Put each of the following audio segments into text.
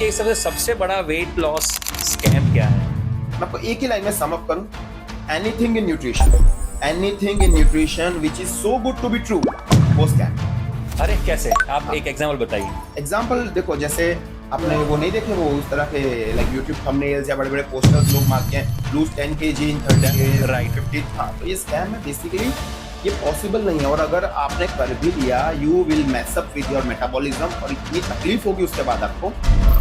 आपके हिसाब से सबसे बड़ा वेट लॉस स्कैम क्या है? मैं आपको एक ही लाइन में सम अप करूं, anything in nutrition which is so good to be true वो स्कैम। अरे कैसे? आप एक एग्जांपल बताइए। एग्जाम्पल देखो, जैसे आपने वो नहीं देखे वो उस तरह के लाइक यूट्यूब थंबनेल्स या बड़े बड़े पोस्टर्स लोग मारते हैं, लूज 10 kg इन 30 days, Right. 50। हाँ, तो ये स्कैम है बेसिकली। ये पॉसिबल नहीं है, और अगर आपने कर भी लिया you will mess up with your metabolism, और इतनी तकलीफ होगी उसके बाद आपको।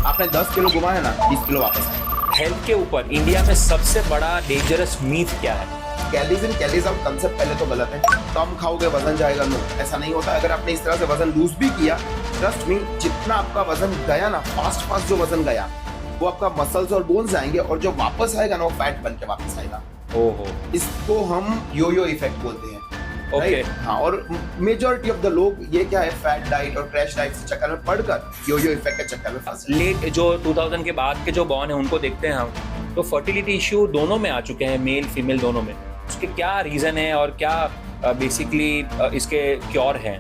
आपने 10 किलो घुमाया ना, 20 किलो वापस आए। हेल्थ के ऊपर इंडिया में सबसे बड़ा डेंजरस मीथ क्या है? Calories in calories out concept पहले तो गलत है। कम खाओगे वजन जाएगा, नो, ऐसा नहीं होता। अगर आपने इस तरह से वजन लूज भी किया, ट्रस्ट मी, जितना आपका वजन गया ना, फास्ट जो वजन गया वो आपका मसल्स और बोन्स जाएंगे, और जो वापस आएगा ना वो फैट बन के वापस आएगा। ओहो, इसको हम यो इफेक्ट बोलते हैं। ओके। right? हाँ, और मेजॉरिटी ऑफ द लोग ये क्या है, फैट डाइट और क्रैश डाइट के चक्कर में पड़कर यो इफेक्ट के चक्कर में फंस रहे हैं। लेट जो 2000 के बाद के जो बॉर्न है उनको देखते हैं हम, तो फर्टिलिटी इश्यू दोनों में आ चुके हैं, मेल फीमेल दोनों में। उसके क्या रीजन है और क्या बेसिकली इसके क्योर हैं?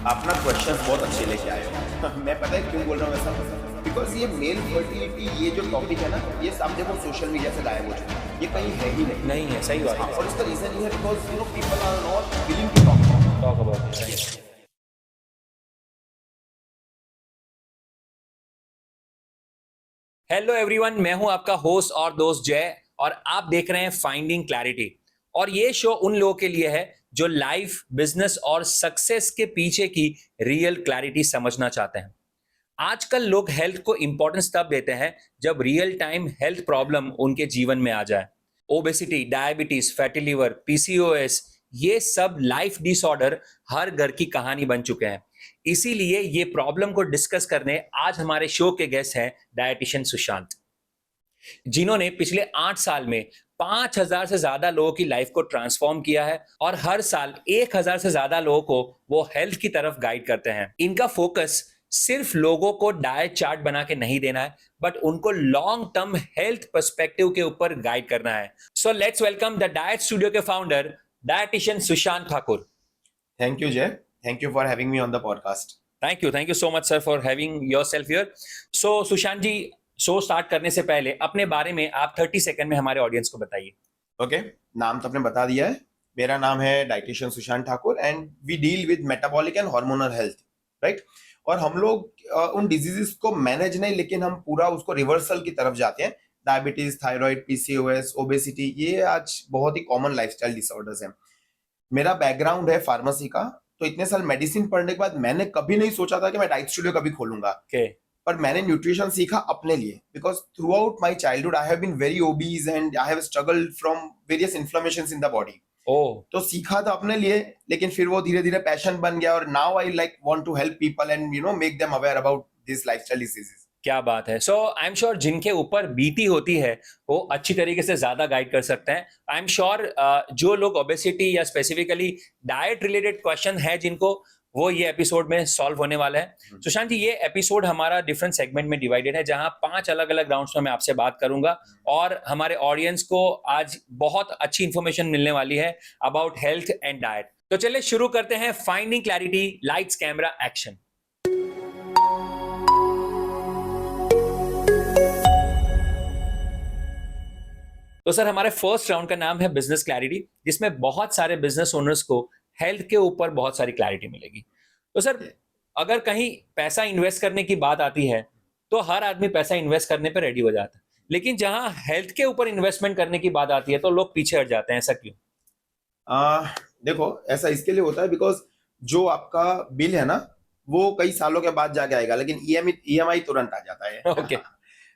आप ना क्वेश्चन बहुत अच्छे लेके आए हो। मैं पता है क्यों बोल रहा हूँ ऐसा, बिकॉज ये मेल फर्टिलिटी, ये जो टॉपिक है ना, ये सब देखो सोशल मीडिया से गायब हो चुका है, ये कहीं है ही नहीं। नहीं है, सही बात हाँ, है। और इसका रीजन ये है because people are not willing to talk about it. Hello everyone, मैं हूं आपका होस्ट और दोस्त जय, और आप देख रहे हैं फाइंडिंग क्लैरिटी। और ये शो उन लोगों के लिए है जो लाइफ, बिजनेस और सक्सेस के पीछे की रियल क्लैरिटी समझना चाहते हैं। आजकल लोग हेल्थ को इंपॉर्टेंस तब देते हैं जब रियल टाइम हेल्थ प्रॉब्लम उनके जीवन में आ जाए। Obesity, diabetes, fatty liver, PCOS, ये सब लाइफ डिसऑर्डर हर घर की कहानी बन चुके हैं। इसीलिए ये प्रॉब्लम को डिस्कस करने आज हमारे शो के गेस्ट हैं डायटिशियन सुशांत, जिन्होंने पिछले 8 साल में 5000 से ज्यादा लोगों की लाइफ को ट्रांसफॉर्म किया है, और हर साल 1000 से ज्यादा लोगों को वो हेल्थ की तरफ गाइड करते हैं। इनका फोकस सिर्फ लोगों को डाइट चार्ट बना के नहीं देना है, बट उनको लॉन्ग टर्म हेल्थ पर्सपेक्टिव के ऊपर गाइड करना है। So let's welcome the Diet Studio के founder, dietician Sushant Thakur. Thank you Jay, thank you for having me on the podcast. Thank you so much sir for having yourself here. So Sushant ji, show start करने से पहले अपने बारे में आप 30 सेकंड में हमारे ऑडियंस को बताइए। ओके, नाम तो आपने बता दिया है। मेरा नाम है dietitian Sushant Thakur, and we deal with metabolic and hormonal health, right. और हम लोग उन डिजीजेस को मैनेज नहीं, लेकिन हम पूरा उसको रिवर्सल की तरफ जाते हैं। डायबिटीज, थायराइड, पीसीओएस, ओबेसिटी, ये आज बहुत ही कॉमन लाइफस्टाइल डिसऑर्डर्स हैं। मेरा बैकग्राउंड है फार्मेसी का, तो इतने साल मेडिसिन पढ़ने के बाद मैंने कभी नहीं सोचा था कि मैं डाइट स्टूडियो कभी खोलूंगा। Okay. पर मैंने न्यूट्रिशन सीखा अपने लिए, because throughout my childhood I have been very obese and I have struggled from various inflammations in the body. Oh, तो सीखा था अपने लिए, लेकिन फिर वो धीरे धीरे पैशन बन गया, और now I like want to help people and make them aware about this lifestyle diseases. क्या बात है। सो आई एम श्योर जिनके ऊपर बीती होती है वो अच्छी तरीके से ज्यादा गाइड कर सकते हैं। आई एम श्योर जो लोग ओबेसिटी या स्पेसिफिकली डाइट रिलेटेड क्वेश्चन है जिनको, वो ये एपिसोड में सॉल्व होने वाला है। सुशांत जी, ये एपिसोड हमारा डिफरेंट सेगमेंट में डिवाइडेड है, जहां 5 अलग अलग राउंड्स में मैं आपसे बात करूंगा, और हमारे ऑडियंस को आज बहुत अच्छी इंफॉर्मेशन मिलने वाली है अबाउट हेल्थ एंड डाइट। तो चलिए शुरू करते हैं finding clarity, lights camera action. तो सर, हमारे फर्स्ट राउंड का नाम है बिजनेस क्लैरिटी, जिसमें बहुत सारे बिजनेस ओनर्स को हेल्थ के ऊपर बहुत सारी क्लैरिटी मिलेगी। तो सर, अगर कहीं पैसा इन्वेस्ट करने की बात आती है तो हर आदमी पैसा इन्वेस्ट करने पर रेडी हो जाता है, लेकिन जहां हेल्थ के ऊपर इन्वेस्टमेंट करने की बात आती है तो लोग पीछे हट जाते हैं। ऐसा क्यों? देखो, ऐसा इसके लिए होता है बिकॉज जो आपका बिल है ना, वो कई सालों के बाद जाके आएगा, लेकिन ईएमआई तुरंत आ जाता है। ओके।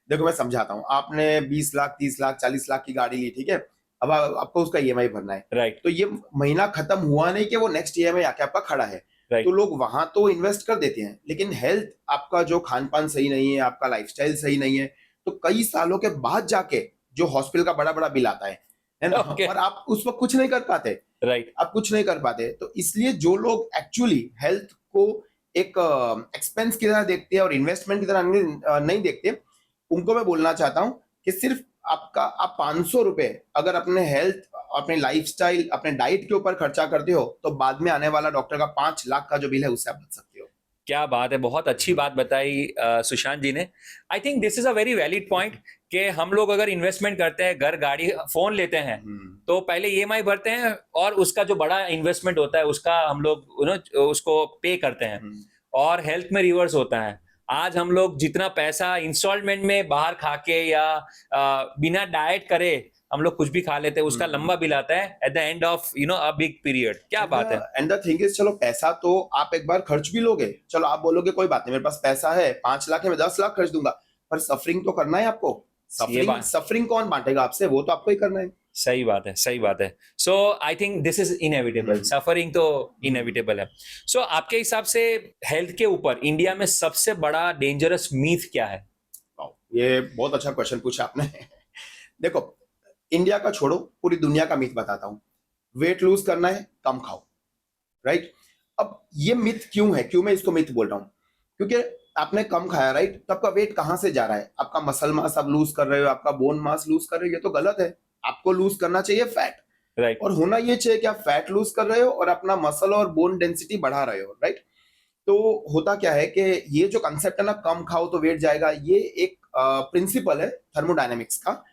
देखो मैं समझाता हूँ। आपने 20 लाख, 30 लाख, 40 लाख की गाड़ी ली, ठीक है। अब आपको उसका ईएमआई भरना है, राइट। तो ये महीना खत्म हुआ नहीं कि वो नेक्स्ट ईएमआई आके आपका खड़ा है। राइट। तो लोग वहां तो इन्वेस्ट कर देते हैं, लेकिन हेल्थ, आपका जो खान पान सही नहीं है, आपका लाइफस्टाइल सही नहीं है, तो कई सालों के बाद जाके जो हॉस्पिटल का बड़ा बड़ा बिल आता है ना, Okay. और आप उस वक्त कुछ नहीं कर पाते। राइट। आप कुछ नहीं कर पाते। तो इसलिए जो लोग एक्चुअली हेल्थ को एक एक्सपेंस की तरह देखते हैं और इन्वेस्टमेंट की तरह नहीं देखते, उनको मैं बोलना चाहता हूं कि सिर्फ आप 500 रुपए अगर अपने हेल्थ, अपने लाइफस्टाइल, अपने डाइट के ऊपर खर्चा करते हो, तो बाद में आने वाला डॉक्टर का 5 लाख का जो बिल है उससे आप बच सकते हो। क्या बात है, बहुत अच्छी बात बताई सुशांत जी ने। आई think this is a very valid point कि हम लोग अगर इन्वेस्टमेंट करते हैं, घर, गाड़ी, फोन लेते हैं, तो पहले ईएमआई भरते हैं और उसका जो बड़ा इन्वेस्टमेंट होता है उसका हम लोग उसको पे करते हैं। और हेल्थ में रिवर्स होता है। आज हम लोग जितना पैसा इंस्टॉलमेंट में बाहर खा के या बिना डाइट करे हम लोग कुछ भी खा लेते हैं, उसका लंबा बिल आता है at the end of a big period. क्या बात है। एंड द थिंग इज, चलो पैसा तो आप एक बार खर्च भी लोगे, चलो आप बोलोगे कोई बात नहीं मेरे पास पैसा है 5 लाख है मैं 10 लाख खर्च दूंगा, पर सफरिंग तो करना है आपको। सफरिंग सफरिंग कौन बांटेगा आपसे, वो तो आपको ही करना है। सही बात है, सही बात है। So I think this is inevitable, suffering तो इनएविटेबल है। सो आपके हिसाब से हेल्थ के ऊपर इंडिया में सबसे बड़ा डेंजरस मीथ क्या है? ये बहुत अच्छा क्वेश्चन पूछा आपने। देखो, इंडिया का छोड़ो, पूरी दुनिया का मीथ बताता हूँ। वेट लूज करना है, कम खाओ, राइट। अब ये मिथ क्यों है, क्यों मैं इसको मिथ बोल रहा हूँ? क्योंकि आपने कम खाया, राइट, तो आपका वेट कहां से जा रहा है? आपका मसल मास आप लूज कर रहे हो, आपका बोन मास लूज कर रहे हो, ये तो गलत है। आपको लूज करना चाहिए फैट, राइट। और होना ये चाहिए कि आप फैट लूज कर रहे हो और अपना मसल और बोन डेंसिटी बढ़ा रहे हो, राइट। तो होता क्या है कि ये जो कंसेप्ट है ना, कम खाओ तो वेट जाएगा, ये एक प्रिंसिपल है थर्मोडायनेमिक्स का,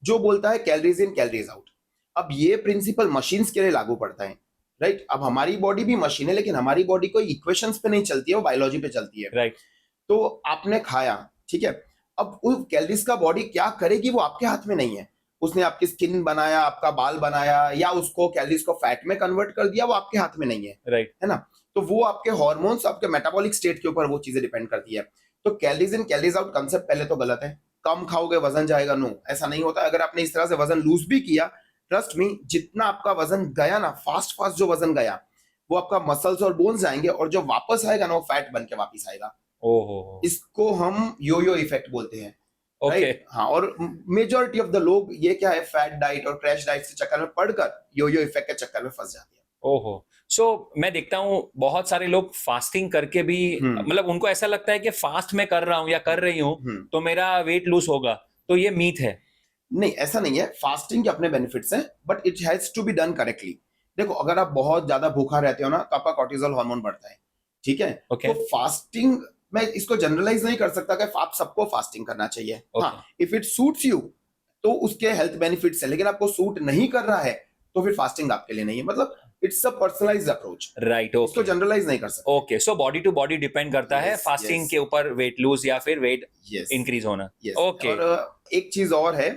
जो बोलता है कैलोरीज इन कैलोरीज आउट। अब ये प्रिंसिपल मशीन्स के लिए लागू पड़ता है, राइट। अब हमारी बॉडी भी मशीन है, लेकिन हमारी बॉडी कोई इक्वेशंस पे नहीं चलती है, वो बायोलॉजी पे चलती है, राइट। तो आपने खाया, ठीक है, अब उस कैलोरीज का बॉडी क्या करेगी वो आपके हाथ में नहीं है। उसने आपकी स्किन बनाया, आपका बाल बनाया, या उसको कैलोरीज को फैट में कन्वर्ट कर दिया, वो आपके हाथ में नहीं है, राइट, है ना। तो वो आपके हार्मोन्स, आपके मेटाबॉलिक स्टेट के ऊपर वो चीजें डिपेंड करती है। तो calories in calories out concept पहले तो गलत है। कम खाओगे वजन जाएगा, नो, ऐसा नहीं होता। अगर आपने इस तरह से वजन लूज भी किया, ट्रस्ट मी, जितना आपका वजन गया ना, फास्ट फास्ट जो वजन गया, वो आपका मसल्स और बोन्स जाएंगे, और जो वापस आएगा ना, वो फैट बन के वापस आएगा। ओहो, इसको हम योयो इफेक्ट बोलते हैं, ओके, राइट। हाँ, और मेजॉरिटी ऑफ द लोग ये क्या है, फैट डाइट और क्रैश डाइट के चक्कर में पड़कर योयो इफेक्ट के चक्कर में फंस जाते हैं। ओहो। सो मैं देखता हूँ बहुत सारे लोग फास्टिंग करके भी, मतलब उनको ऐसा लगता है कि फास्ट मैं कर रहा हूँ या कर रही हूँ तो मेरा वेट लूज होगा, तो ये मीथ है। नहीं, ऐसा नहीं है। फास्टिंग के अपने बेनिफिट्स हैं, but it has to be done correctly. देखो, अगर आप बहुत ज्यादा भूखा रहते हो ना, तो आपका कॉर्टिसोल हार्मोन बढ़ता है, ठीक है। Okay. तो फास्टिंग, मैं इसको जनरलाइज नहीं कर सकता कि आप सबको फास्टिंग करना चाहिए। Okay. हाँ, इफ इट सूट्स यू तो उसके हेल्थ बेनिफिट्स है, लेकिन आपको सूट नहीं कर रहा है तो फिर फास्टिंग आपके लिए नहीं है। मतलब it's a personalized approach, right. इसको जनरलाइज नहीं कर सकते। Okay, so body to body depend करता है फास्टिंग के ऊपर वेट लूज या फिर वेट इंक्रीज होना। ओके। और एक चीज और है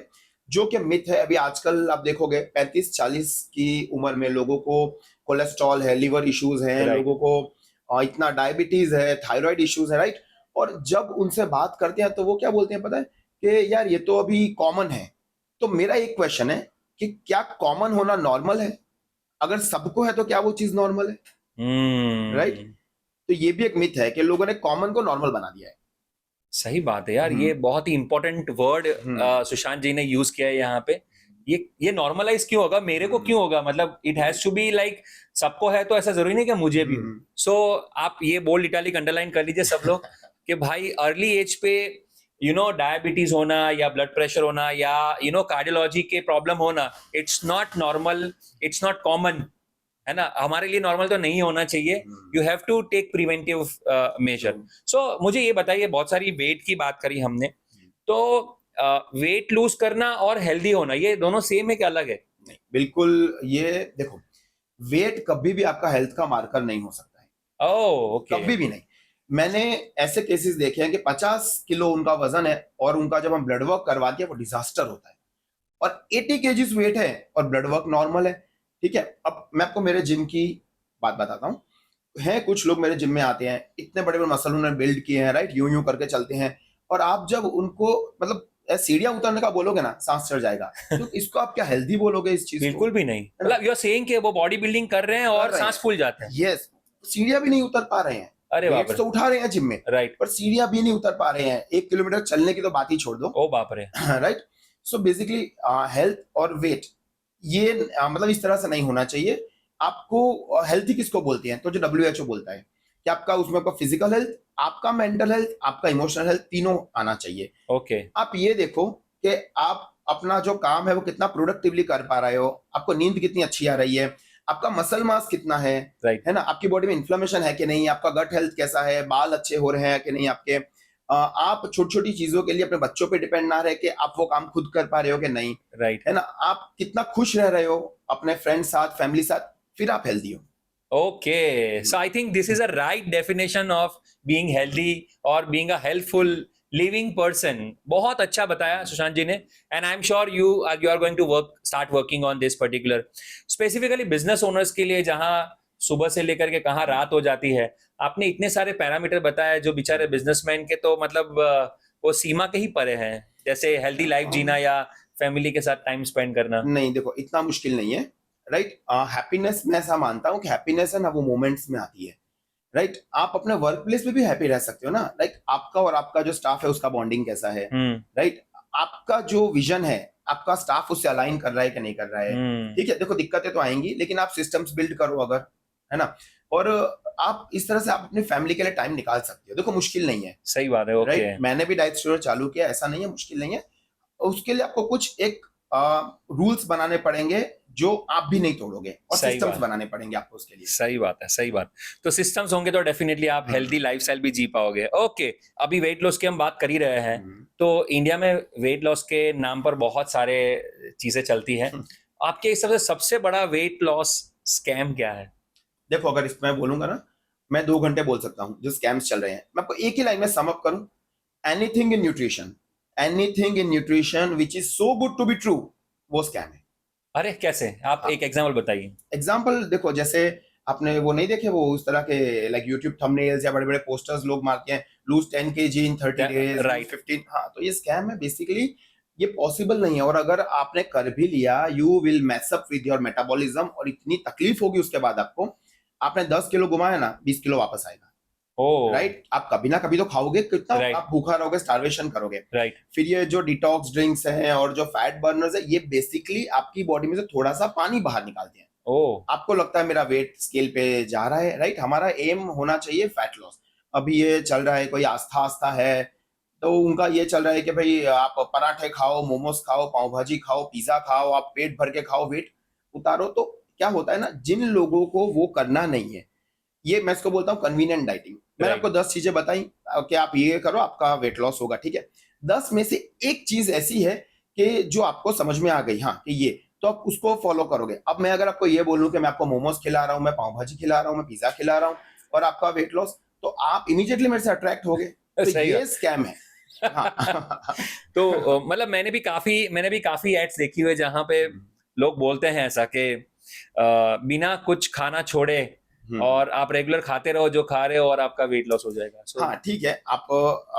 जो कि मिथ है, अभी आजकल आप देखोगे 35-40 की उम्र में लोगों को कोलेस्ट्रॉल है, लिवर इश्यूज हैं, लोगों को इतना डायबिटीज है, थायराइड इश्यूज है, राइट। और जब उनसे बात करते हैं तो वो क्या बोलते हैं पता है, कि यार ये तो अभी कॉमन है। तो मेरा एक क्वेश्चन है कि क्या कॉमन होना नॉर्मल है? अगर सबको है तो क्या वो चीज नॉर्मल है? राइट। तो ये भी एक मिथ है कि लोगों ने कॉमन को नॉर्मल बना दिया है। सही बात है यार, ये बहुत ही इंपॉर्टेंट वर्ड सुशांत जी ने यूज किया है यहाँ पे। ये नॉर्मलाइज क्यों होगा, मेरे को क्यों होगा? मतलब it has to be like सबको है तो ऐसा जरूरी नहीं कि मुझे भी हो। सो आप ये बोल्ड इटैलिक अंडरलाइन कर लीजिए सब लोग कि भाई अर्ली एज पे डायबिटीज होना या ब्लड प्रेशर होना या कार्डियोलॉजी के प्रॉब्लम होना, it's not normal, it's not common, है ना। हमारे लिए नॉर्मल तो नहीं होना चाहिए। You have to take preventive measure. So मुझे ये बताइए, बहुत सारी वेट की बात करी हमने, तो वेट लूज करना और हेल्दी होना ये दोनों सेम है कि अलग है? नहीं, बिल्कुल। ये देखो, वेट कभी भी आपका हेल्थ का मार्कर नहीं हो सकता है। ओके। कभी भी नहीं। मैंने ऐसे केसेस देखे हैं कि 50 किलो उनका वजन है और उनका जब हम ब्लड वर्क करवा दिया वो डिजास्टर होता है, और 80 केजीज वेट है और ब्लड वर्क नॉर्मल है, ठीक है। अब मैं आपको मेरे जिम की बात बताता हूँ। है कुछ लोग मेरे जिम में आते हैं, इतने बड़े बड़े मसल उन्होंने बिल्ड किए हैं, राइट, यूं यूं करके चलते हैं, और आप जब उनको मतलब सीढ़ियां उतरने का बोलोगे ना, सांस चढ़ जाएगा। तो इसको आप क्या हेल्दी बोलोगे इस चीज को? बिल्कुल भी नहीं। मतलब यू आर सेइंग कि वो बॉडी बिल्डिंग कर रहे हैं और सांस फूल जाते हैं। यस, सीढ़ियां भी नहीं उतर पा रहे हैं। अरे बाप रे, तो उठा रहे हैं जिम में, राइट, पर सीढ़ियां भी नहीं उतर पा रहे हैं। 1 किलोमीटर चलने की तो बात ही छोड़ दो। ओ बाप रे। राइट। सो बेसिकली हेल्थ और वेट ये मतलब इस तरह से नहीं होना चाहिए। आपको हेल्थी किसको बोलते हैं? तो जो WHO बोलता है कि आपका उसमें आपका फिजिकल हेल्थ, आपका मेंटल हेल्थ, आपका इमोशनल हेल्थ, तीनों आना चाहिए। ओके। आप ये देखो कि आप अपना जो काम है वो कितना प्रोडक्टिवली कर पा रहे हो, आपको नींद कितनी अच्छी आ रही है, आपका मसल मास कितना राइट है ना, आपकी बॉडी में इन्फ्लेमेशन है कि नहीं, आपका गट हेल्थ कैसा है, बाल अच्छे हो रहे हैं कि नहीं आपके, आप छोटी छोटी चीजों के लिए अपने बच्चों पे डिपेंड ना रहे कि आप वो काम खुद कर पा रहे हो कि नहीं, राइट है ना, आप कितना खुश रह रहे हो अपने फ्रेंड साथ, फैमिली साथ, फिर आप हेल्दी हो। Okay, so I think this is a right definition of being healthy or being a helpful living person. बहुत अच्छा बताया सुशांत जी ने, and I'm sure you are going to start working on this particular, specifically business owners के लिए, जहाँ सुबह से लेकर के कहाँ रात हो जाती है। आपने इतने सारे पैरामीटर बताए जो बेचारे बिजनेसमैन के तो मतलब वो सीमा के ही परे हैं, जैसे हेल्दी लाइफ जीना या फैमिली के साथ टाइम स्पेंड करना। नहीं देखो, इतना मुश्किल नहीं है, राइट। हैप्पीनेस मैं ऐसा मानता हूँ कि हैप्पीनेस है ना वो मोमेंट्स में आती है, राइट। आप अपने वर्क प्लेस में भी हैप्पी रह सकते हो ना, लाइक आपका और आपका जो स्टाफ है उसका बॉन्डिंग कैसा है, राइट। आपका जो विजन है, आपका स्टाफ उससे अलाइन कर रहा है कि नहीं कर रहा है, ठीक है। देखो दिक्कतें तो आएंगी, लेकिन आप सिस्टम्स बिल्ड करो अगर, है ना, और आप इस तरह से आप अपनी फैमिली के लिए टाइम निकाल सकते हो। देखो मुश्किल नहीं है, सही बात है। Okay, right. मैंने भी डाइट स्टोर चालू किया, ऐसा नहीं है, मुश्किल नहीं है। उसके लिए आपको कुछ एक रूल्स बनाने पड़ेंगे जो आप भी नहीं तोड़ोगे, और सही सिस्टम्स बात। बनाने पड़ेंगे आपको उसके लिए। सही बात है, सही बात। तो सिस्टम्स होंगे तो डेफिनेटली आप हेल्दी लाइफस्टाइल भी जी पाओगे। ओके, अभी वेट लॉस की हम बात कर ही रहे हैं, तो इंडिया में वेट लॉस के नाम पर बहुत सारे चीजें चलती हैं। आपके हिसाब से सबसे बड़ा वेट लॉस स्कैम क्या है? देखो अगर इसमें बोलूंगा ना, मैं 2 घंटे बोल सकता हूँ जो स्कैम्स चल रहे हैं। मैं आपको एक ही लाइन में सम अप करूं, anything in nutrition, anything in nutrition which is so good to be true, वो स्कैम है। अरे कैसे? आप एक एग्जांपल बताइए। एग्जाम्पल देखो, जैसे आपने वो नहीं देखे वो उस तरह के लाइक यूट्यूब थंबनेल्स या बड़े बड़े पोस्टर्स लोग मारते हैं, लूज 10 kg इन 30 डेज, राइट 15, हाँ, तो ये स्कैम है बेसिकली। ये पॉसिबल नहीं है, और अगर आपने कर भी लिया, you will mess up with your metabolism, और इतनी तकलीफ होगी उसके बाद आपको। आपने 10 किलो घुमाया ना, 20 किलो वापस आएगा, ओ राइट। आप कभी ना कभी तो खाओगे, कितना राइट आप भूखा रहोगे, स्टार्वेशन करोगे। राइट फिर ये जो डिटॉक्स ड्रिंक्स हैं और जो फैट बर्नर्स है, ये बेसिकली आपकी बॉडी में से थोड़ा सा पानी बाहर निकालते हैं। ओ आपको लगता है मेरा वेट स्केल पे जा रहा है, राइट। हमारा एम होना चाहिए फैट लॉस। अभी ये चल रहा है, कोई आस्था आस्था है तो उनका ये चल रहा है कि भाई आप पराठे खाओ, मोमोज खाओ, पाव भाजी खाओ, पिज्जा खाओ, आप पेट भर के खाओ, वेट उतारो। तो क्या होता है ना, जिन लोगों को वो करना नहीं है, ये मैं इसको बोलता हूँ कन्वीनियंट डाइटिंग। मैंने राइट आपको 10 चीजें बताई कि आप ये करो आपका वेट लॉस होगा, ठीक है। 10 में से एक चीज ऐसी है कि जो आपको समझ में आ गई, हाँ, कि ये, तो आप उसको फॉलो करोगे। अब मैं अगर आपको ये बोलूं कि मैं आपको मोमोज खिला रहा हूँ, मैं पाव भाजी खिला रहा हूँ, मैं पिज्जा खिला रहा हूँ, और आपका वेट लॉस, तो आप इमीडिएटली मेरे से अट्रैक्ट होगे, तो सही ये बात। स्कैम है। हाँ। तो मतलब मैंने भी काफी एड्स देखी हुई है जहां पे लोग बोलते हैं ऐसा कि बिना कुछ खाना छोड़े और आप रेगुलर खाते रहो जो खा रहे हो और आपका वेट लॉस हो जाएगा। सो हाँ ठीक है, आप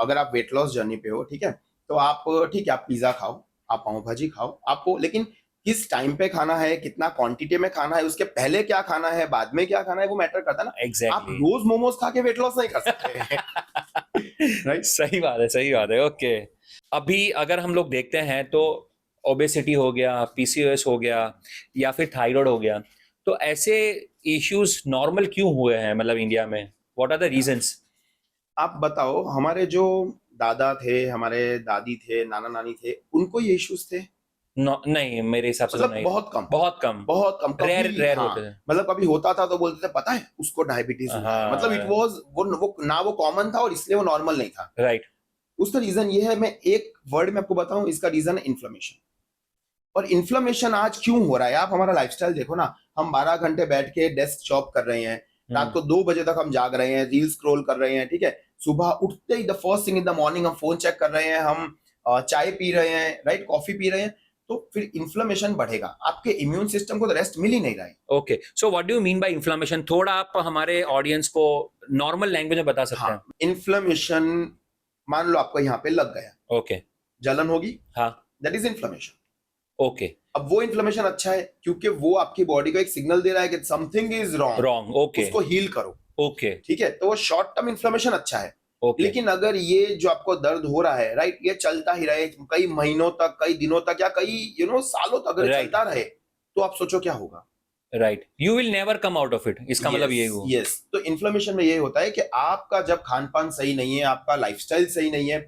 अगर आप वेट लॉस जर्नी पे हो, ठीक है, तो आप ठीक है, आप पिज्जा खाओ, आप पाव भाजी खाओ, आपको लेकिन किस टाइम पे खाना है, कितना क्वांटिटी में खाना है, उसके पहले क्या खाना है, बाद में क्या खाना है, वो मैटर करता है ना। आप एग्जैक्टली रोज मोमोज खा के वेट लॉस नहीं कर सकते। राइट। सही बात है, सही बात है। ओके, अभी अगर हम लोग देखते हैं तो ओबेसिटी हो गया, पीसीओएस हो गया या फिर थायराइड हो गया, तो ऐसे इश्यूज नॉर्मल क्यों हुए हैं मतलब इंडिया में? What are the reasons? आप बताओ, हमारे जो दादा थे, हमारे दादी थे, नाना नानी थे, उनको ये इश्यूज थे? नहीं, मेरे हिसाब से तो मतलब नहीं। बहुत कम, बहुत कम, बहुत कम, रेयर कभी, रेयर हाँ, होते थे। मतलब कभी होता था तो बोलते थे पता है उसको डायबिटीज हुआ है, मतलब इट हाँ वाज वो ना वो कॉमन था और इसलिए वो नॉर्मल नहीं था। राइट उसका रीजन ये है, मैं एक वर्ड में आपको बताऊं, इसका रीजन है इन्फ्लेमेशन। और इन्फ्लेमेशन आज क्यों हो रहा है? आप हमारा लाइफस्टाइल देखो ना, हम 12 घंटे बैठ के डेस्क जॉब कर रहे हैं, रात को 2 बजे तक हम जाग रहे हैं, रील स्क्रॉल कर रहे हैं, ठीक है। सुबह उठते ही the first thing in the morning हम फोन चेक कर रहे हैं, हम चाय पी रहे हैं, राइट, कॉफी पी रहे हैं, तो फिर इन्फ्लेमेशन बढ़ेगा। आपके इम्यून सिस्टम को तो रेस्ट मिल ही नहीं रहा है। Okay, so what do you mean by inflammation? थोड़ा आप हमारे ऑडियंस को नॉर्मल लैंग्वेज में बता सकते हाँ, हैं? इन्फ्लेमेशन, मान लो आपको यहाँ पे लग गया, ओके, जलन होगी, हाँ, दैट इज इन्फ्लेमेशन। ओके, अब वो इन्फ्लेमेशन अच्छा है क्योंकि वो आपकी बॉडी को एक सिग्नल दे रहा है कि something is wrong, wrong, okay, उसको हील करो, ओके, ठीक है। तो वो शॉर्ट टर्म इन्फ्लेमेशन अच्छा है। ओके, लेकिन अगर ये जो आपको दर्द हो रहा है, राइट, ये चलता ही रहे कई महीनों तक, कई दिनों तक, या कई सालों तक अगर ये राइट चलता रहे, तो आप सोचो क्या होगा। Right, you will never come out of it, इसका मतलब यही हुआ। यस, तो इन्फ्लेमेशन में ये होता है कि आपका जब खान पान सही नहीं है, आपका लाइफस्टाइल सही नहीं है,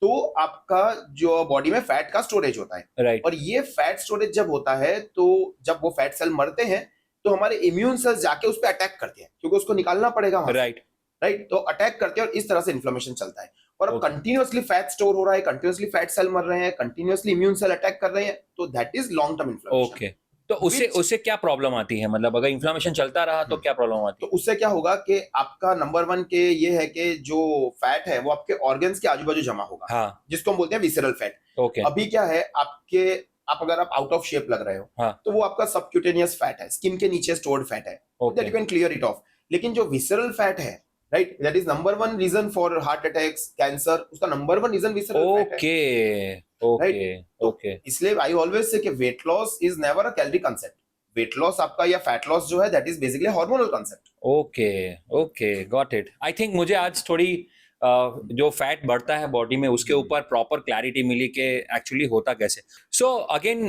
तो आपका जो बॉडी में फैट का स्टोरेज होता है। राइट और ये फैट स्टोरेज जब होता है, तो जब वो फैट सेल मरते हैं, तो हमारे इम्यून सेल्स जाके उस पर अटैक करते हैं क्योंकि उसको निकालना पड़ेगा वहां से, राइट राइट। तो अटैक करते हैं और इस तरह से इन्फ्लेमेशन चलता है। और अब Okay. कंटिन्यूअसली फैट स्टोर हो रहा है, कंटिन्यूअसली फैट सेल मर रहे हैं, कंटिन्यूअसली इम्यून सेल अटैक कर रहे हैं, तो that is long term inflammation. Okay तो उससे Which- उससे क्या प्रॉब्लम आती है, मतलब अगर इन्फ्लेमेशन चलता रहा तो क्या प्रॉब्लम आती तो है? उससे क्या होगा कि आपका नंबर वन के ये है कि जो फैट है वो आपके ऑर्गन्स के आजू बाजू जमा होगा, हाँ जिसको हम बोलते हैं विसरल फैट। ओके अभी क्या है आप अगर आप आउट ऑफ शेप लग रहे हो, हाँ तो वो आपका सबक्यूटेनियस फैट है, स्किन के नीचे स्टोर्ड फैट है, that okay you can clear it off. लेकिन जो विसरल फैट है, right, that is number one reason for heart attacks, cancer, उसका number one reason visceral fat है, ओके ओके राइट। तो ओके इसलिए आई ऑलवेज से कि weight loss is never a calorie concept. Weight loss आपका या fat loss जो है that is basically hormonal concept. Okay okay got it. I think मुझे आज थोड़ी जो फैट बढ़ता है बॉडी में उसके ऊपर प्रॉपर क्लैरिटी मिली कि एक्चुअली होता कैसे। सो अगेन